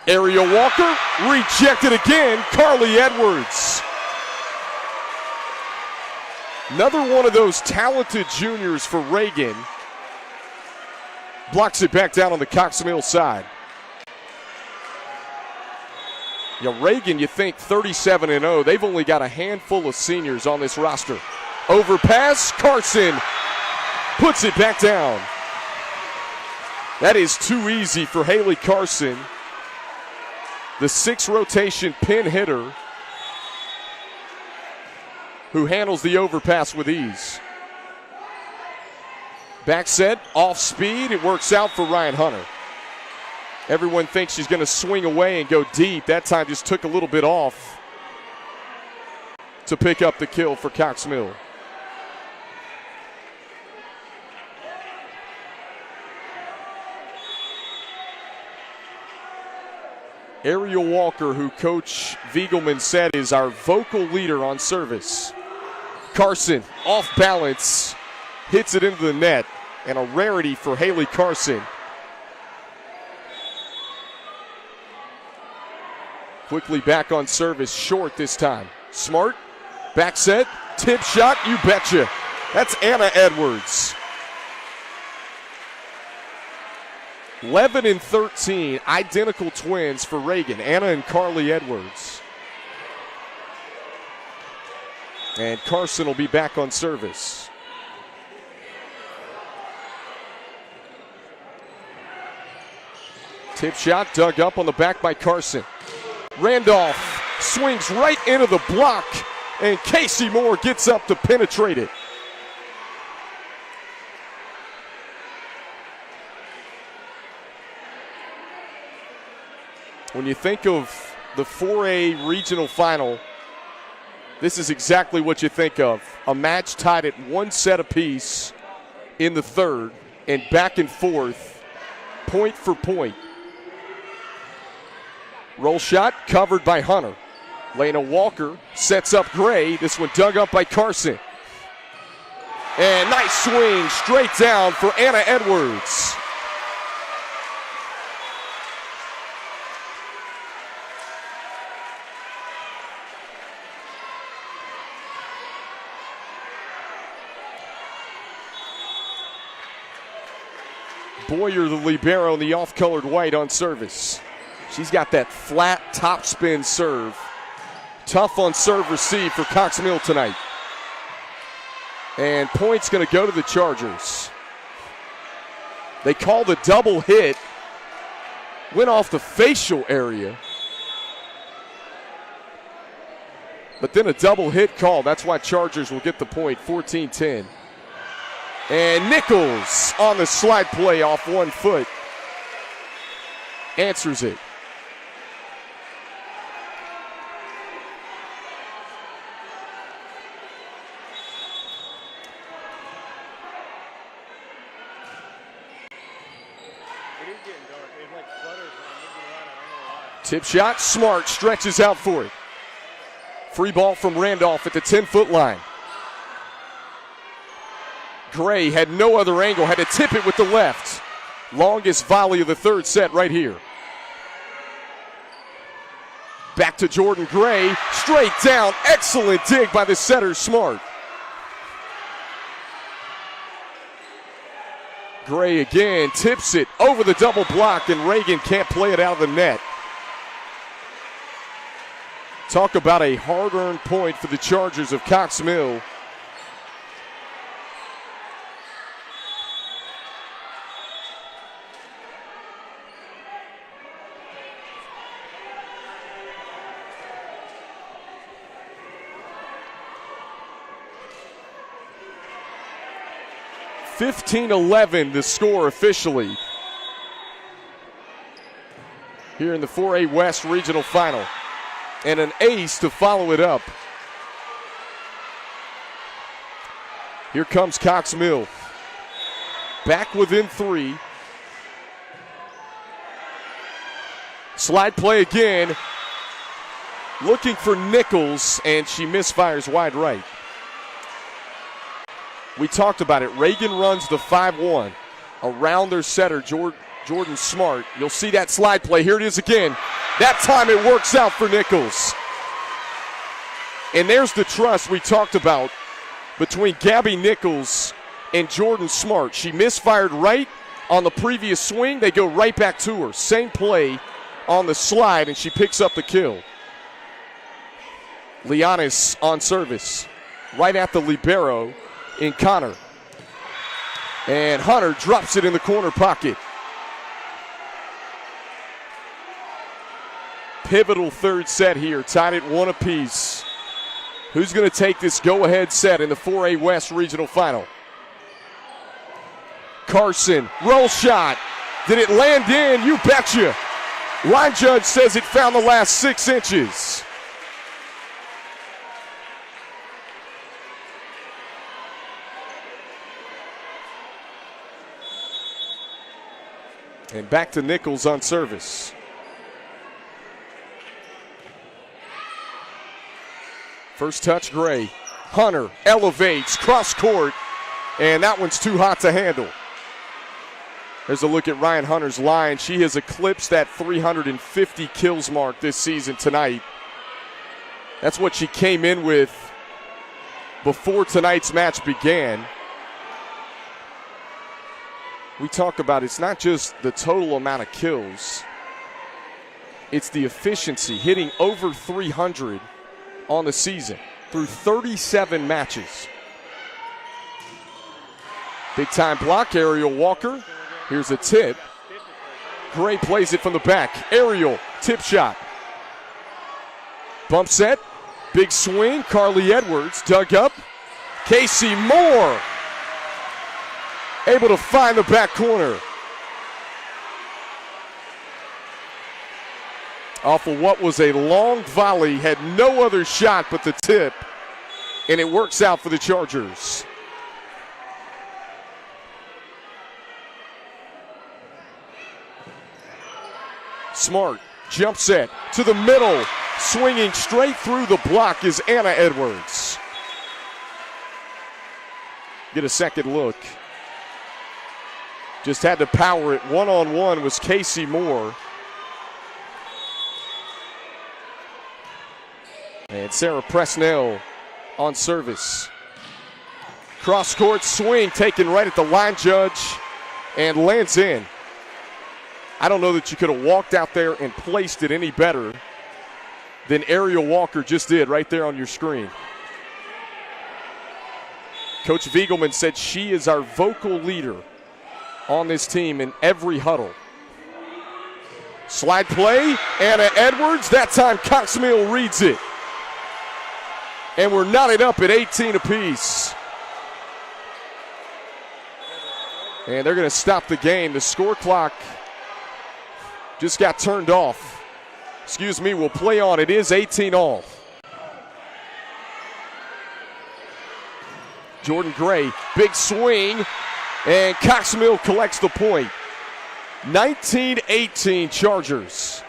Aerial Walker, rejected again, Carly Edwards. Another one of those talented juniors for Reagan. Blocks it back down on the Cox Mill side. Yeah, Reagan, you think 37-0. They've only got a handful of seniors on this roster. Overpass, Carson puts it back down. That is too easy for Haley Carson, the 6 rotation pin hitter, who handles the overpass with ease. Back set, off speed, it works out for Ryan Hunter. Everyone thinks she's going to swing away and go deep. That time just took a little bit off to pick up the kill for Cox Mill. Aerial Walker, who Coach Viegelman said is our vocal leader on service. Carson, off balance, hits it into the net, and a rarity for Haley Carson. Quickly back on service, short this time. Smart, back set, tip shot, you betcha. That's Anna Edwards. 11 and 13, identical twins for Reagan, Anna and Carly Edwards. And Carson will be back on service. Tip shot dug up on the back by Carson. Randolph swings right into the block, and Casey Moore gets up to penetrate it. When you think of the 4A regional final, this is exactly what you think of. A match tied at 1 set apiece in the third, and back and forth, point for point. Roll shot covered by Hunter. Lena Walker sets up Gray. This one dug up by Carson. And nice swing straight down for Anna Edwards. Boyer, the libero, in the off-colored white on service. She's got that flat top spin serve. Tough on serve receive for Cox Mill tonight. And point's going to go to the Chargers. They call the double hit. Went off the facial area. But then a double hit call. That's why Chargers will get the point, 14-10. And Nichols on the slide play off 1 foot. Answers it. Tip shot, Smart stretches out for it. Free ball from Randolph at the 10-foot line. Gray had no other angle, had to tip it with the left. Longest volley of the third set right here. Back to Jordan Gray, straight down, excellent dig by the setter, Smart. Gray again tips it over the double block, and Reagan can't play it out of the net. Talk about a hard-earned point for the Chargers of Cox Mill. (15-11) the score officially here in the 4A West Regional Final. And an ace to follow it up. Here comes Cox Mill. Back within 3. Slide play again. Looking for Nichols, and she misfires wide right. We talked about it. Reagan runs the 5-1 around their setter, Jordan Smart. You'll see that slide play. Here it is again. That time it works out for Nichols. And there's the trust we talked about between Gabby Nichols and Jordan Smart. She misfired right on the previous swing. They go right back to her. Same play on the slide, and she picks up the kill. Lianis on service. Right at the libero in Connor. And Hunter drops it in the corner pocket. Pivotal third set here, tied at 1 apiece. Who's going to take this go-ahead set in the 4A West Regional Final? Carson, roll shot. Did it land in? You betcha. Line judge says it found the last 6 inches. And back to Nichols on service. First touch, Gray. Hunter elevates, cross court, and that one's too hot to handle. There's a look at Ryan Hunter's line. She has eclipsed that 350 kills mark this season tonight. That's what she came in with before tonight's match began. We talk about it's not just the total amount of kills, it's the efficiency, hitting over 300 on the season through 37 matches. Big time block, Ariel Walker. Here's a tip. Gray plays it from the back. Ariel, tip shot. Bump set, big swing. Carly Edwards dug up. Casey Moore able to find the back corner. Off of what was a long volley, had no other shot but the tip, and it works out for the Chargers. Smart, jump set to the middle, swinging straight through the block is Anna Edwards. Get a second look. Just had to power it. One-on-one was Casey Moore. And Sarah Presnell on service. Cross-court swing taken right at the line judge and lands in. I don't know that you could have walked out there and placed it any better than Ariel Walker just did right there on your screen. Coach Viegelman said she is our vocal leader on this team in every huddle. Slide play, Anna Edwards. That time Cox Mill reads it. And we're knotted up at 18 apiece. And they're going to stop the game. The score clock just got turned off. Excuse me, we'll play on. It is 18-all. Jordan Gray, big swing, and Cox Mill collects the point. 19-18 Chargers.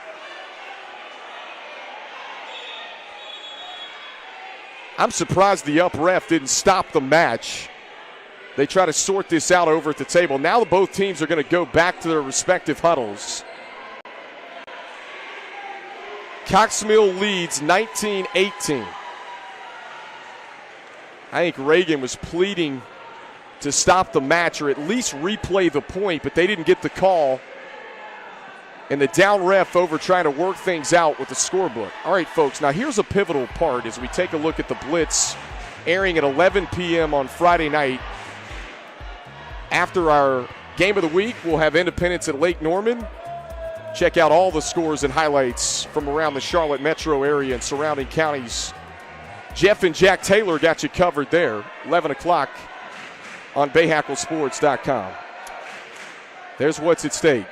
I'm surprised the up ref didn't stop the match. They try to sort this out over at the table. Now both teams are going to go back to their respective huddles. Cox Mill leads 19-18. I think Reagan was pleading to stop the match or at least replay the point, but they didn't get the call. And the down ref over trying to work things out with the scorebook. All right, folks, now here's a pivotal part as we take a look at the Blitz airing at 11 p.m. on Friday night. After our game of the week, we'll have Independence at Lake Norman. Check out all the scores and highlights from around the Charlotte metro area and surrounding counties. Jeff and Jack Taylor got you covered there, 11 o'clock on BahakelSports.com. There's what's at stake.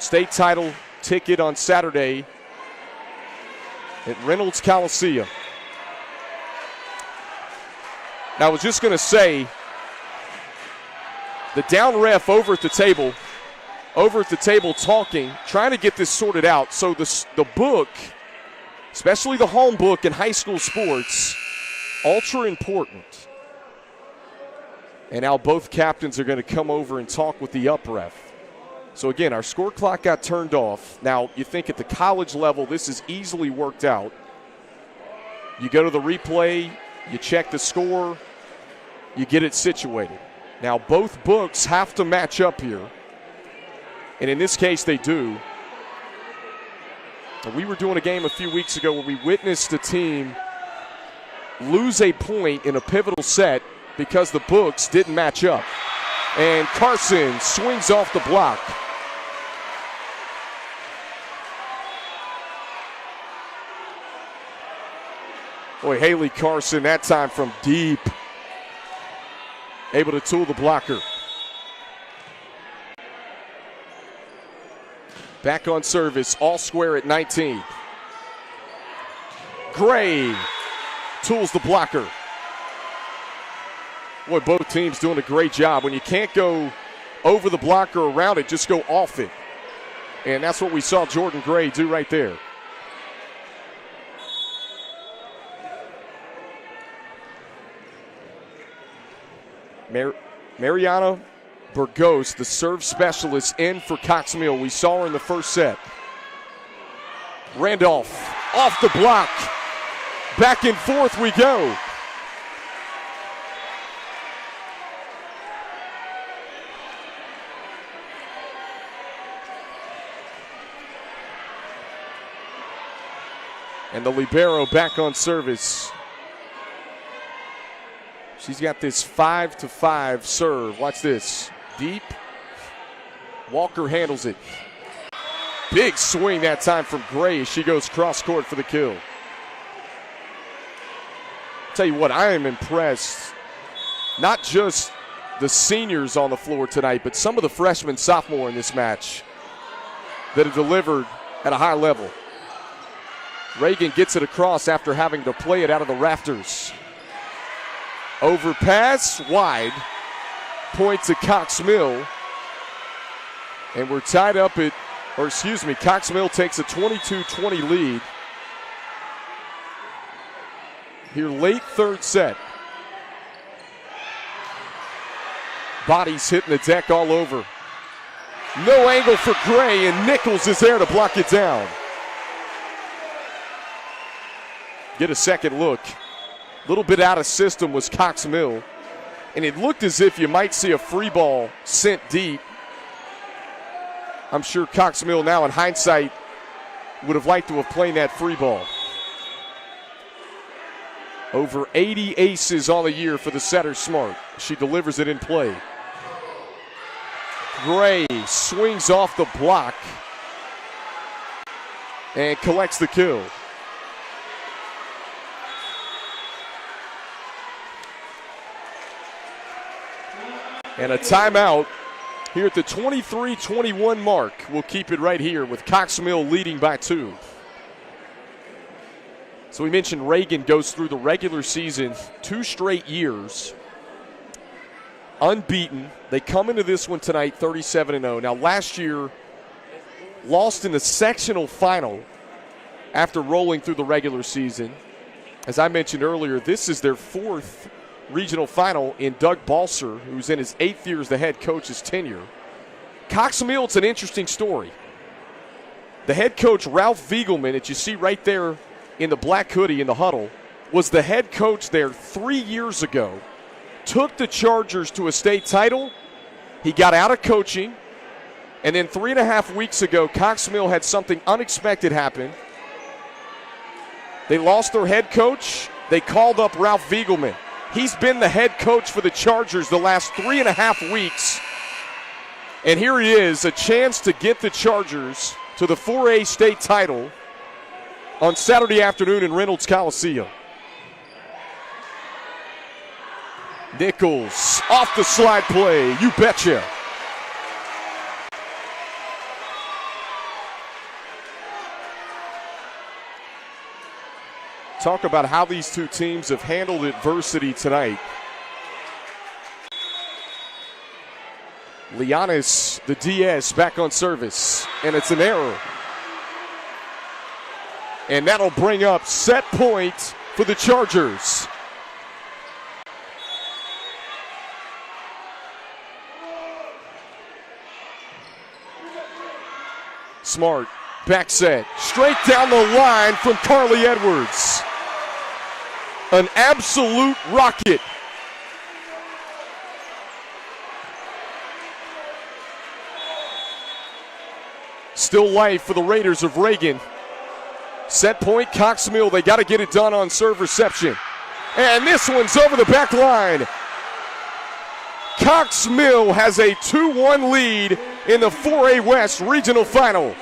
State title ticket on Saturday at Reynolds Coliseum. Now, I was just going to say, the down ref over at the table talking, trying to get this sorted out. So the book, especially the home book in high school sports, ultra important. And now both captains are going to come over and talk with the up ref. So again, our score clock got turned off. Now, you think at the college level, this is easily worked out. You go to the replay, you check the score, you get it situated. Now, both books have to match up here. And in this case, they do. And we were doing a game a few weeks ago where we witnessed a team lose a point in a pivotal set because the books didn't match up. And Carson swings off the block. Boy, Haley Carson, that time from deep, able to tool the blocker. Back on service, all square at 19. Gray tools the blocker. Boy, both teams doing a great job. When you can't go over the blocker or around it, just go off it. And that's what we saw Jordan Gray do right there. Mariana Burgos, the serve specialist, in for Cox Mill. We saw her in the first set. Randolph off the block. Back and forth we go. And the libero back on service. She's got this 5-5 serve. Watch this. Deep. Walker handles it. Big swing that time from Gray as she goes cross court for the kill. Tell you what, I am impressed. Not just the seniors on the floor tonight, but some of the freshmen, sophomore in this match that have delivered at a high level. Reagan gets it across after having to play it out of the rafters. Overpass, wide. Point to Cox Mill. And we're tied up at, Cox Mill takes a 22-20 lead. Here late third set. Bodies hitting the deck all over. No angle for Gray, and Nichols is there to block it down. Get a second look. A little bit out of system was Cox Mill. And it looked as if you might see a free ball sent deep. I'm sure Cox Mill now in hindsight would have liked to have played that free ball. Over 80 aces on the year for the setter Smart. She delivers it in play. Gray swings off the block and collects the kill. And a timeout here at the 23-21 mark. We'll keep it right here with Cox Mill leading by 2. So we mentioned Reagan goes through the regular season 2 straight years unbeaten. They come into this one tonight 37-0. Now last year lost in the sectional final after rolling through the regular season. As I mentioned earlier, this is their 4th regional final in Doug Balser, who's in his 8th year as the head coach's tenure. Cox Mill, it's an interesting story. The head coach, Ralph Viegelman, that you see right there in the black hoodie in the huddle, was the head coach there 3 years ago. Took the Chargers to a state title. He got out of coaching. And then 3.5 weeks ago, Cox Mill had something unexpected happen. They lost their head coach. They called up Ralph Viegelman. He's been the head coach for the Chargers the last 3.5 weeks. And here he is, a chance to get the Chargers to the 4A state title on Saturday afternoon in Reynolds Coliseum. Nichols off the slide play, you betcha. Talk about how these two teams have handled adversity tonight. Lianis, the DS, back on service, and it's an error. And that'll bring up set point for the Chargers. Smart, back set, straight down the line from Carly Edwards. An absolute rocket. Still life for the Raiders of Reagan. Set point, Cox Mill. They got to get it done on serve reception. And this one's over the back line. Cox Mill has a 2-1 lead in the 4A West Regional Final.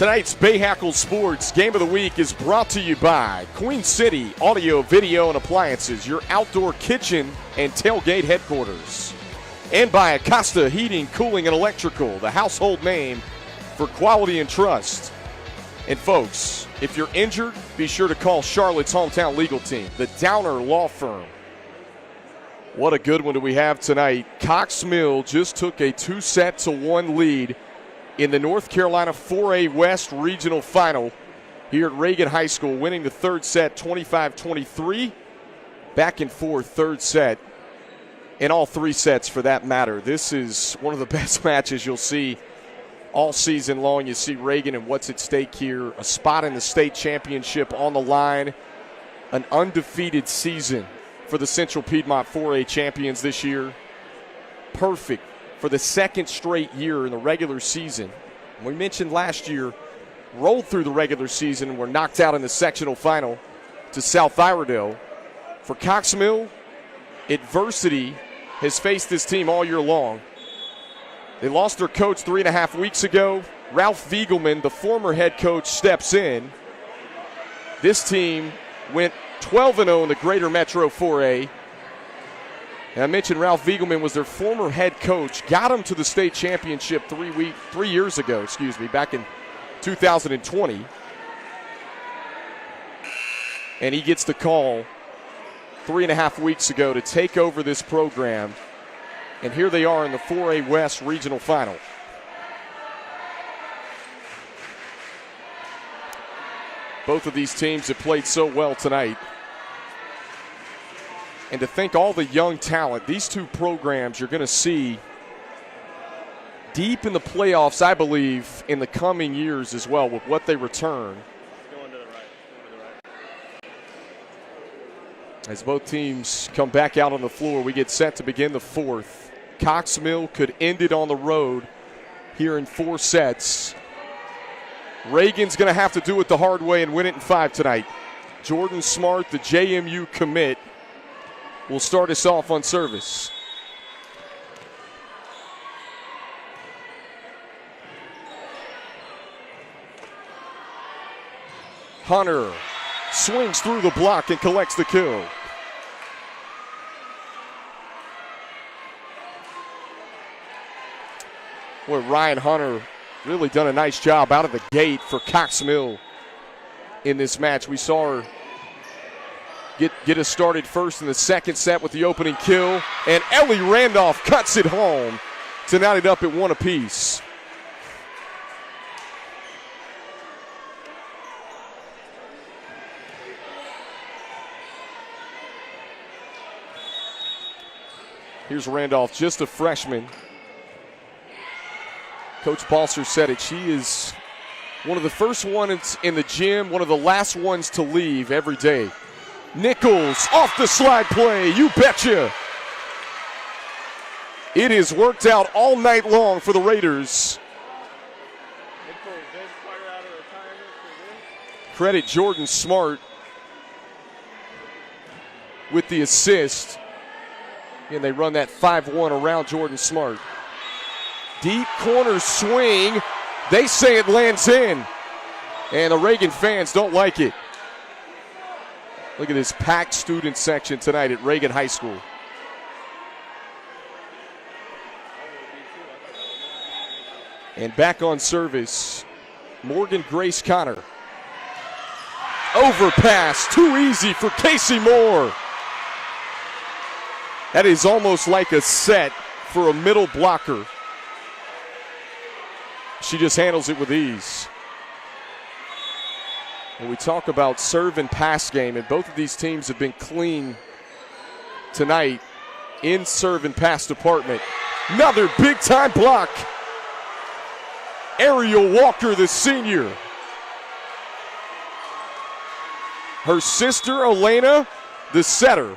Tonight's Bahakel Sports Game of the Week is brought to you by Queen City Audio, Video, and Appliances, your outdoor kitchen and tailgate headquarters. And by Acosta Heating, Cooling, and Electrical, the household name for quality and trust. And folks, if you're injured, be sure to call Charlotte's hometown legal team, the Downer Law Firm. What a good one do we have tonight. Cox Mill just took a 2-1 lead in the North Carolina 4A West Regional Final here at Reagan High School, winning the third set 25-23. Back and forth third set, and all 3 sets for that matter. This is one of the best matches you'll see all season long. You see Reagan and what's at stake here. A spot in the state championship on the line. An undefeated season for the Central Piedmont 4A champions this year. Perfect for the second straight year in the regular season. We mentioned last year, rolled through the regular season and were knocked out in the sectional final to South Iredell. For Cox Mill, adversity has faced this team all year long. They lost their coach 3.5 weeks ago. Ralph Viegelman, the former head coach, steps in. This team went 12-0 in the Greater Metro 4A. And I mentioned Ralph Viegelman was their former head coach, got them to the state championship 3 years ago, back in 2020. And he gets the call 3.5 weeks ago to take over this program. And here they are in the 4A West Regional Final. Both of these teams have played so well tonight. And to think all the young talent, these two programs you're going to see deep in the playoffs, I believe, in the coming years as well with what they return. Going to the right. As both teams come back out on the floor, we get set to begin the fourth. Cox Mill could end it on the road here in 4 sets. Reagan's going to have to do it the hard way and win it in 5 tonight. Jordan Smart, the JMU commit, will start us off on service. Hunter swings through the block and collects the kill. Boy, Ryan Hunter really done a nice job out of the gate for Cox Mill in this match. We saw her get us started first in the second set with the opening kill, and Ellie Randolph cuts it home to knot it up at 1 apiece. Here's Randolph, just a freshman. Coach Balser said it. She is one of the first ones in the gym, one of the last ones to leave every day. Nichols off the slide play. You betcha. It has worked out all night long for the Raiders. Credit Jordan Smart with the assist. And they run that 5-1 around Jordan Smart. Deep corner swing. They say it lands in. And the Reagan fans don't like it. Look at this packed student section tonight at Reagan High School. And back on service, Morgan Grace Connor. Overpass, too easy for Casey Moore. That is almost like a set for a middle blocker. She just handles it with ease. And we talk about serve and pass game, and both of these teams have been clean tonight in serve and pass department. Another big-time block. Ariel Walker, the senior. Her sister, Elena, the setter.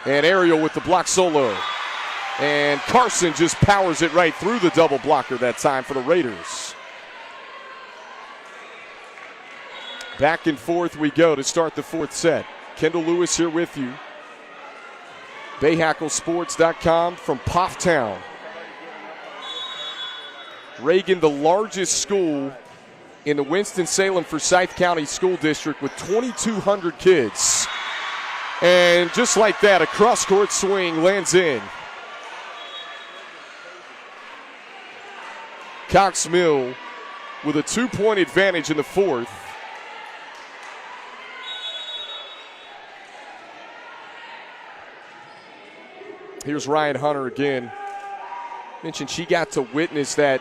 And Ariel with the block solo. And Carson just powers it right through the double blocker that time for the Raiders. Back and forth we go to start the 4th set. Kendall Lewis here with you. BahakelSports.com from Pofftown. Reagan, the largest school in the Winston-Salem Forsyth County School District with 2,200 kids. And just like that, a cross-court swing lands in. Cox Mill with a 2-point advantage in the 4th. Here's Ryan Hunter again. Mentioned she got to witness that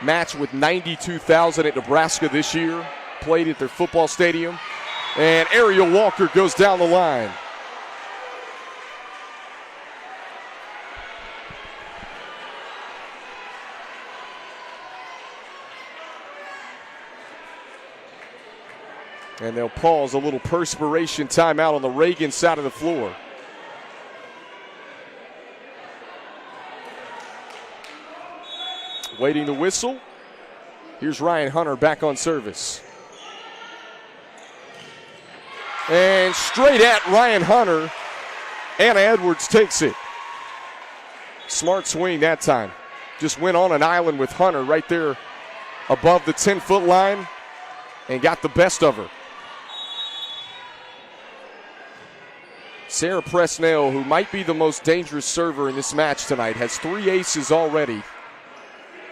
match with 92,000 at Nebraska this year. Played at their football stadium. And Ariel Walker goes down the line. And they'll pause a little perspiration timeout on the Reagan side of the floor. Waiting the whistle. Here's Ryan Hunter back on service. And straight at Ryan Hunter. Anna Edwards takes it. Smart swing that time. Just went on an island with Hunter right there above the 10-foot line and got the best of her. Sarah Presnell, who might be the most dangerous server in this match tonight, has 3 aces already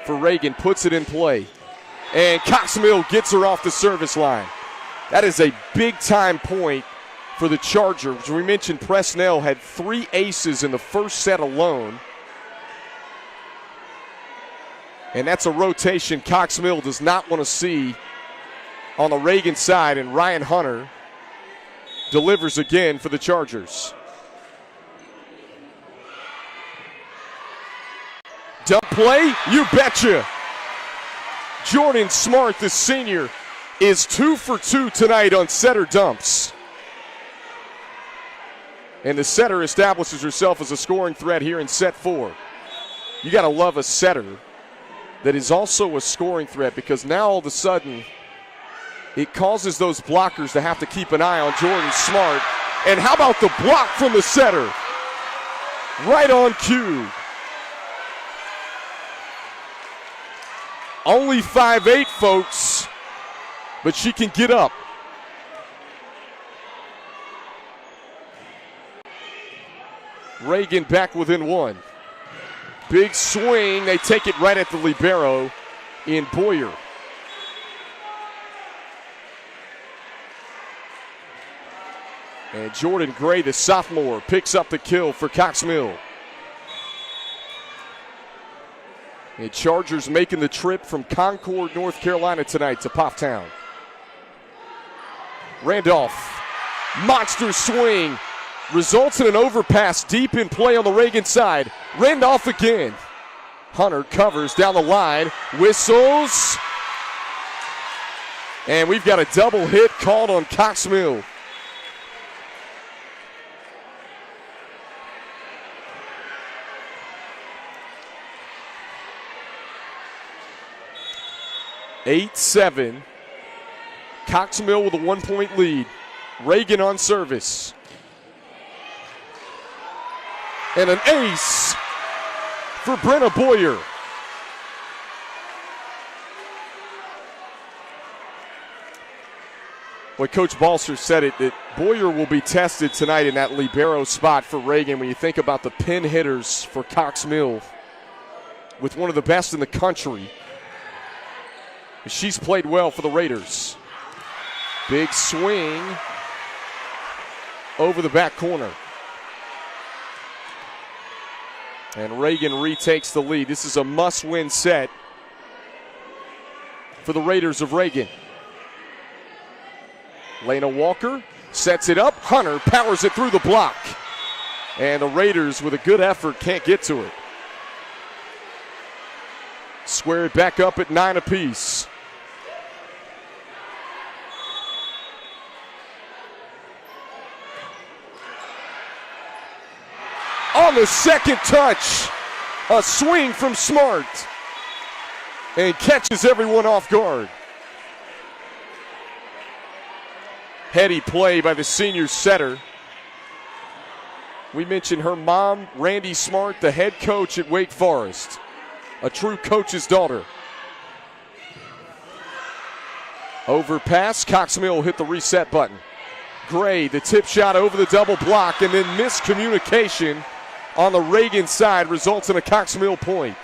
for Reagan, puts it in play. And Cox Mill gets her off the service line. That is a big-time point for the Chargers. We mentioned Presnell had 3 aces in the first set alone. And that's a rotation Cox Mill does not want to see on the Reagan side. And Ryan Hunter delivers again for the Chargers. Dump play, you betcha. Jordan Smart, the senior, is 2 for 2 tonight on setter dumps. And the setter establishes herself as a scoring threat here in set 4. You got to love a setter that is also a scoring threat, because now all of a sudden it causes those blockers to have to keep an eye on Jordan Smart. And how about the block from the setter? Right on cue. Only 5'8", folks, but she can get up. Reagan back within 1. Big swing. They take it right at the libero in Boyer. And Jordan Gray, the sophomore, picks up the kill for Cox Mill. And Chargers making the trip from Concord, North Carolina tonight to Pofftown. Randolph, monster swing. Results in an overpass deep in play on the Reagan side. Randolph again. Hunter covers down the line. Whistles. And we've got a double hit called on Cox Mill. (8-7). Cox Mill with a 1-point lead. Reagan on service. And an ace for Brenna Boyer. Well, Coach Balser said it, that Boyer will be tested tonight in that libero spot for Reagan. When you think about the pin hitters for Cox Mill, with one of the best in the country, she's played well for the Raiders. Big swing over the back corner. And Reagan retakes the lead. This is a must-win set for the Raiders of Reagan. Lena Walker sets it up. Hunter powers it through the block. And the Raiders, with a good effort, can't get to it. Square it back up at 9 apiece. On the second touch, a swing from Smart, and catches everyone off guard. Heady play by the senior setter. We mentioned her mom, Randy Smart, the head coach at Wake Forest, a true coach's daughter. Overpass, Cox Mill hit the reset button. Gray, the tip shot over the double block, and then miscommunication on the Reagan side results in a Cox Mill point.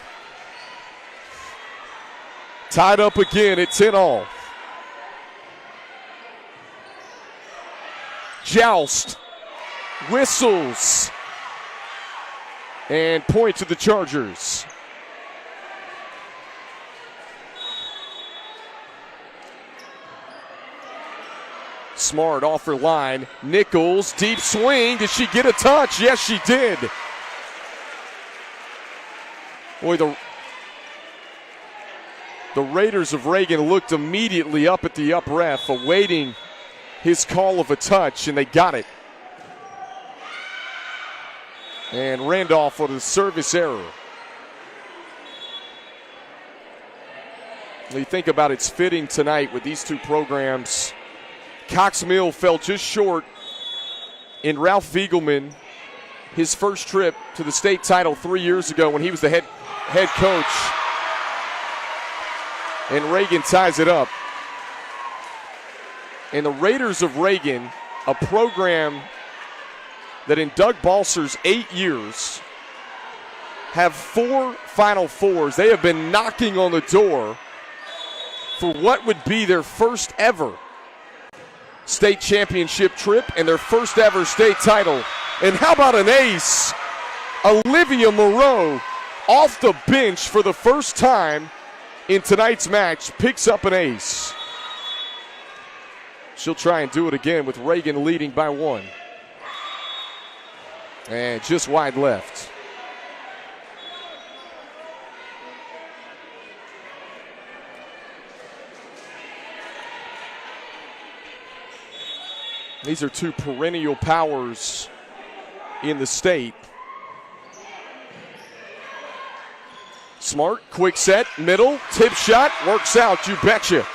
Tied up again at 10-all. Joust, whistles, and point to the Chargers. Smart off her line. Nichols, deep swing. Did she get a touch? Yes, she did. Boy, the Raiders of Reagan looked immediately up at the up ref, awaiting his call of a touch, and they got it. And Randolph with a service error. When you think about it's fitting tonight with these two programs Cox Mill fell just short in Ralph Viegelman, his first trip to the state title 3 years ago when he was the head coach. And Reagan ties it up. And the Raiders of Reagan, a program that in Doug Balser's 8 years have 4 Final Fours. They have been knocking on the door for what would be their first ever state championship trip and their first ever state title. And how about an ace? Olivia Moreau off the bench for the first time in tonight's match picks up an ace. She'll try and do it again with Reagan leading by 1. And just wide left. These are 2 perennial powers in the state. Smart, quick set, middle, tip shot, works out, you betcha.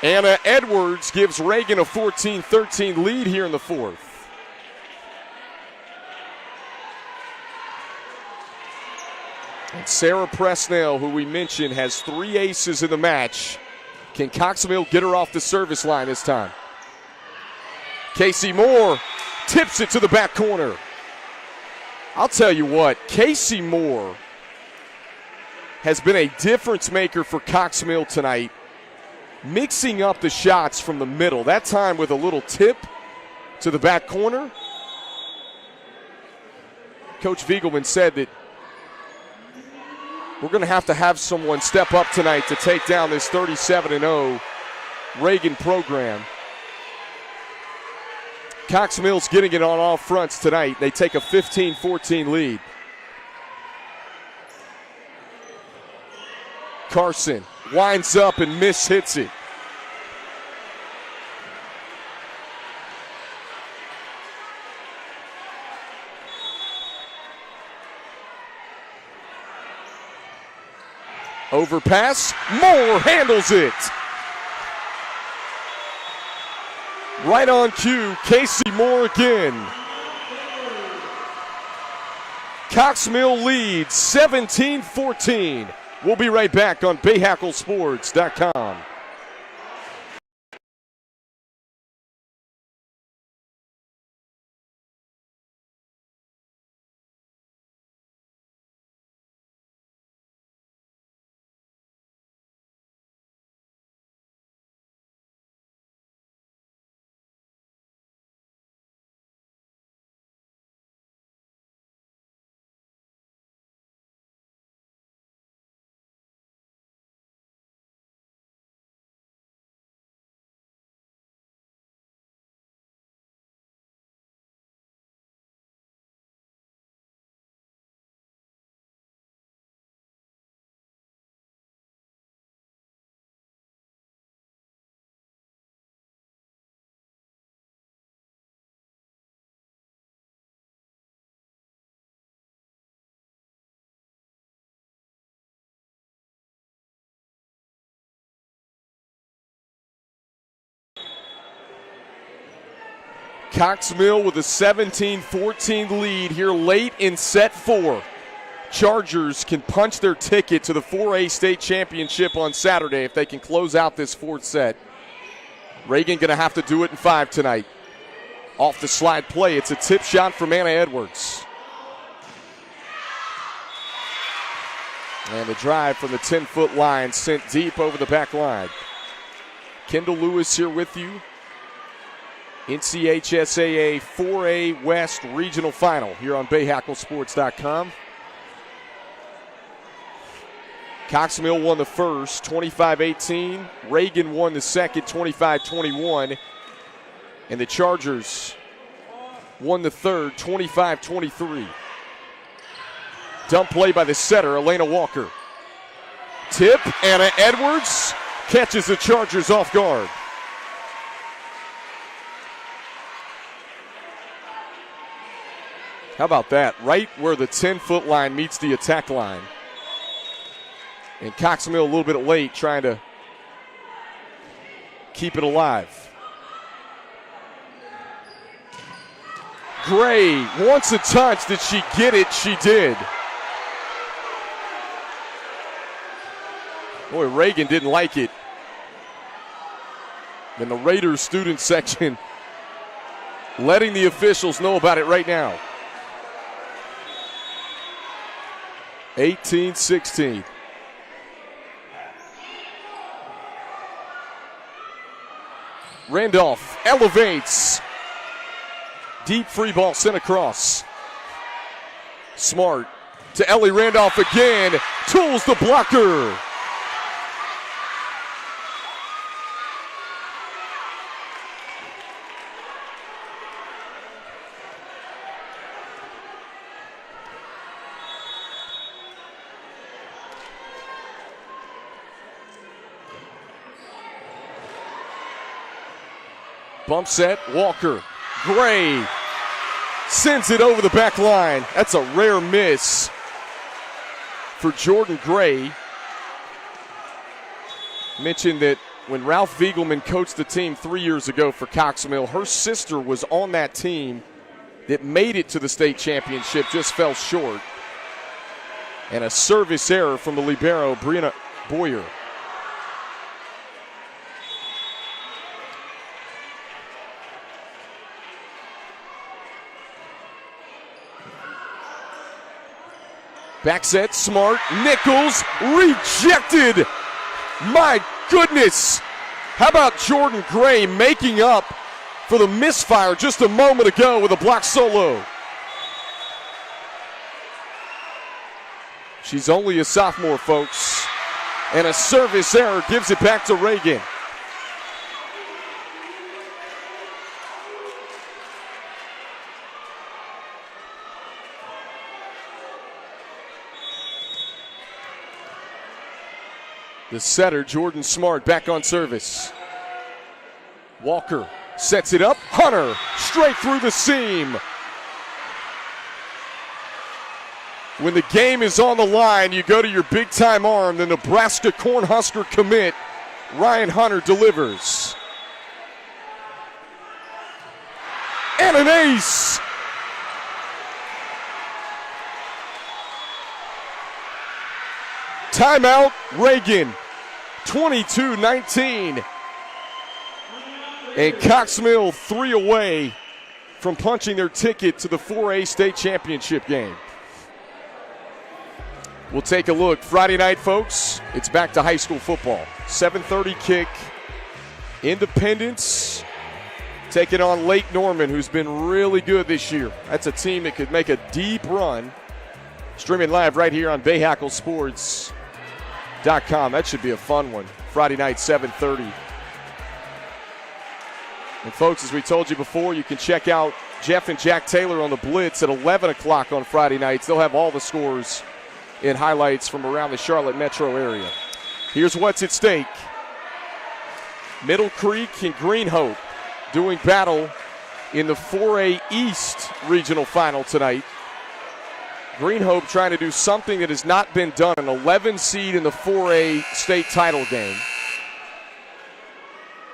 Anna Edwards gives Reagan a 14-13 lead here in the 4th. And Sarah Presnell, who we mentioned, has 3 aces in the match. Can Cox Mill get her off the service line this time? Casey Moore tips it to the back corner. I'll tell you what, Casey Moore has been a difference maker for Cox Mill tonight, mixing up the shots from the middle. That time with a little tip to the back corner. Coach Viegelman said that we're going to have someone step up tonight to take down this 37-0 Reagan program. Cox Mill's getting it on all fronts tonight. They take a 15-14 lead. Carson winds up and hits it. Overpass, Moore handles it. Right on cue, Casey Moore again. Cox Mill leads 17-14. We'll be right back on BahakelSports.com. Cox Mill with a 17-14 lead here late in set 4. Chargers can punch their ticket to the 4A state championship on Saturday if they can close out this 4th set. Reagan going to have to do it in 5 tonight. Off the slide play, it's a tip shot from Anna Edwards. And the drive from the 10-foot line sent deep over the back line. Kendall Lewis here with you. NCHSAA 4A West Regional Final here on BahakelSports.com. Cox Mill won the first, 25-18. Reagan won the second, 25-21. And the Chargers won the third, 25-23. Dump play by the setter, Elena Walker. Tip, Anna Edwards catches the Chargers off guard. How about that? Right where the 10-foot line meets the attack line. And Cox Mill a little bit late trying to keep it alive. Gray wants a touch. Did she get it? She did. Boy, Reagan didn't like it. And the Raiders student section letting the officials know about it right now. 18-16. Randolph elevates. Deep free ball sent across. Smart to Ellie Randolph again. Tools the blocker. Bump set, Walker. Gray sends it over the back line. That's a rare miss for Jordan Gray. Mentioned that when Ralph Viegelman coached the team 3 years ago for Cox Mill, her sister was on that team that made it to the state championship, just fell short. And a service error from the libero, Brianna Boyer. Back set, Smart, Nichols, rejected. My goodness. How about Jordan Gray making up for the misfire just a moment ago with a block solo? She's only a sophomore, folks. And a service error gives it back to Reagan. The setter, Jordan Smart, back on service. Walker sets it up. Hunter straight through the seam. When the game is on the line, you go to your big-time arm. The Nebraska Cornhusker commit, Ryan Hunter, delivers. And an ace. Timeout, Reagan. 22-19. And Cox Mill 3 away from punching their ticket to the 4A state championship game. We'll take a look. Friday night, folks, it's back to high school football. 7:30 kick. Independence taking on Lake Norman, who's been really good this year. That's a team that could make a deep run. Streaming live right here on Bahakel Sports. That should be a fun one. Friday night, 7:30. And folks, as we told you before, you can check out Jeff and Jack Taylor on the Blitz at 11 o'clock on Friday nights. They'll have all the scores and highlights from around the Charlotte metro area. Here's what's at stake. Middle Creek and Green Hope doing battle in the 4A East regional final tonight. Green Hope trying to do something that has not been done, an 11 seed in the 4A state title game.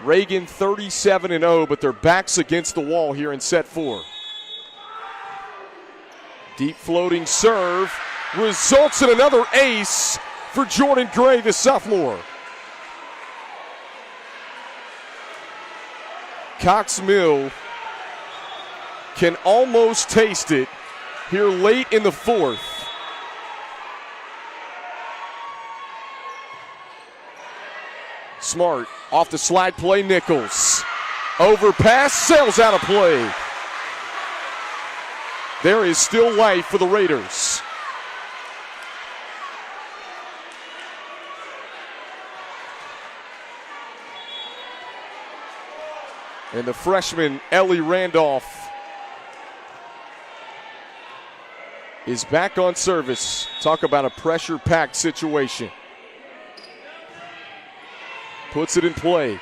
Reagan 37-0, but their backs against the wall here in set 4. Deep floating serve results in another ace for Jordan Gray, the sophomore. Cox Mill can almost taste it here late in the 4th. Smart off the slide play, Nichols. Overpass, sails out of play. There is still life for the Raiders. And the freshman, Ellie Randolph, is back on service. Talk about a pressure-packed situation. Puts it in play.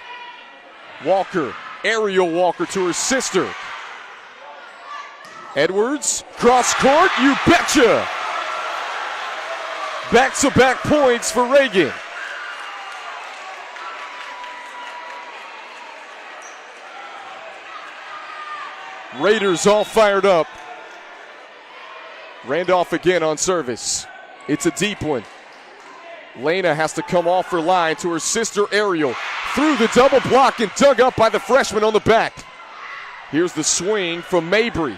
Walker, aerial Walker to her sister. Edwards, cross court, you betcha. Back-to-back points for Reagan. Raiders all fired up. Randolph again on service. It's a deep one. Lena has to come off her line to her sister Ariel. Through the double block and dug up by the freshman on the back. Here's the swing from Mabry.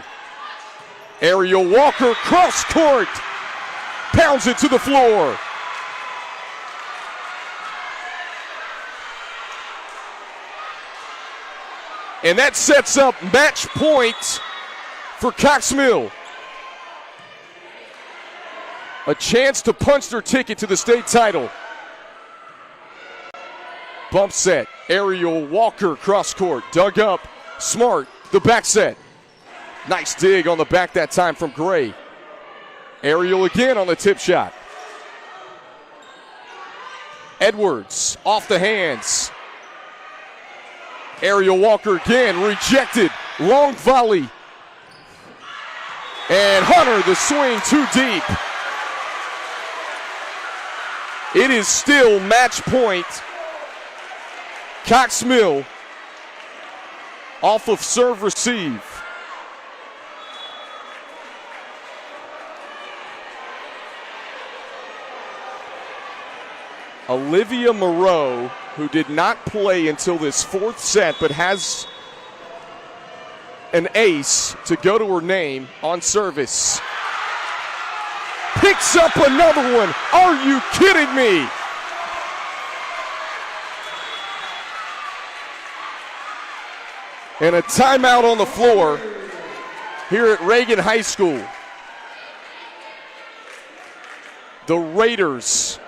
Ariel Walker cross court. Pounds it to the floor. And that sets up match point for Cox Mill. A chance to punch their ticket to the state title. Bump set. Ariel Walker cross court. Dug up. Smart. The back set. Nice dig on the back that time from Gray. Ariel again on the tip shot. Edwards off the hands. Ariel Walker again rejected. Long volley. And Hunter, the swing too deep. It is still match point. Cox Mill off of serve receive. Olivia Moreau, who did not play until this fourth set but has an ace to go to her name on service. Picks up another one. Are you kidding me? And a timeout on the floor here at Reagan High School. The Raiders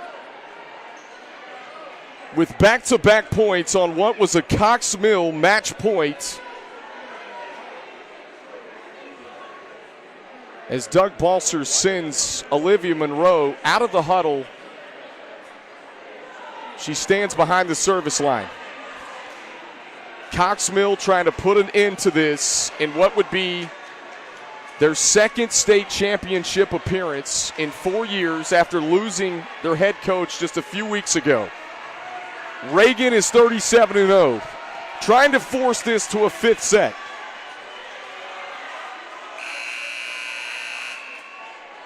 with back-to-back points on what was a Cox Mill match point. As Doug Balser sends Olivia Monroe out of the huddle. She stands behind the service line. Cox Mill trying to put an end to this in what would be their second state championship appearance in 4 years after losing their head coach just a few weeks ago. Reagan is 37-0, trying to force this to a fifth set.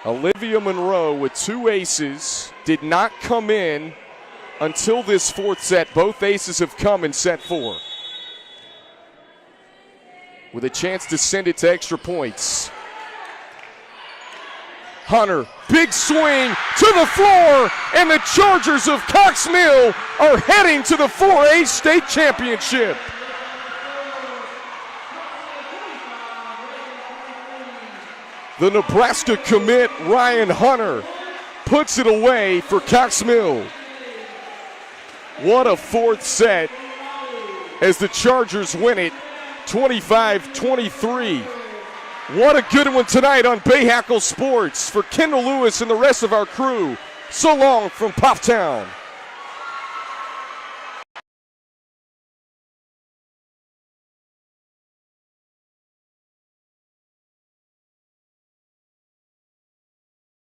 Olivia Monroe with two aces did not come in until this fourth set. Both aces have come in set four. With a chance to send it to extra points. Hunter, big swing to the floor, and the Chargers of Cox Mill are heading to the 4A state championship. The Nebraska commit, Ryan Hunter, puts it away for Cox Mill. What a fourth set as the Chargers win it 25-23. What a good one tonight on Bahakel Sports. For Kendall Lewis and the rest of our crew, so long from Pufftown.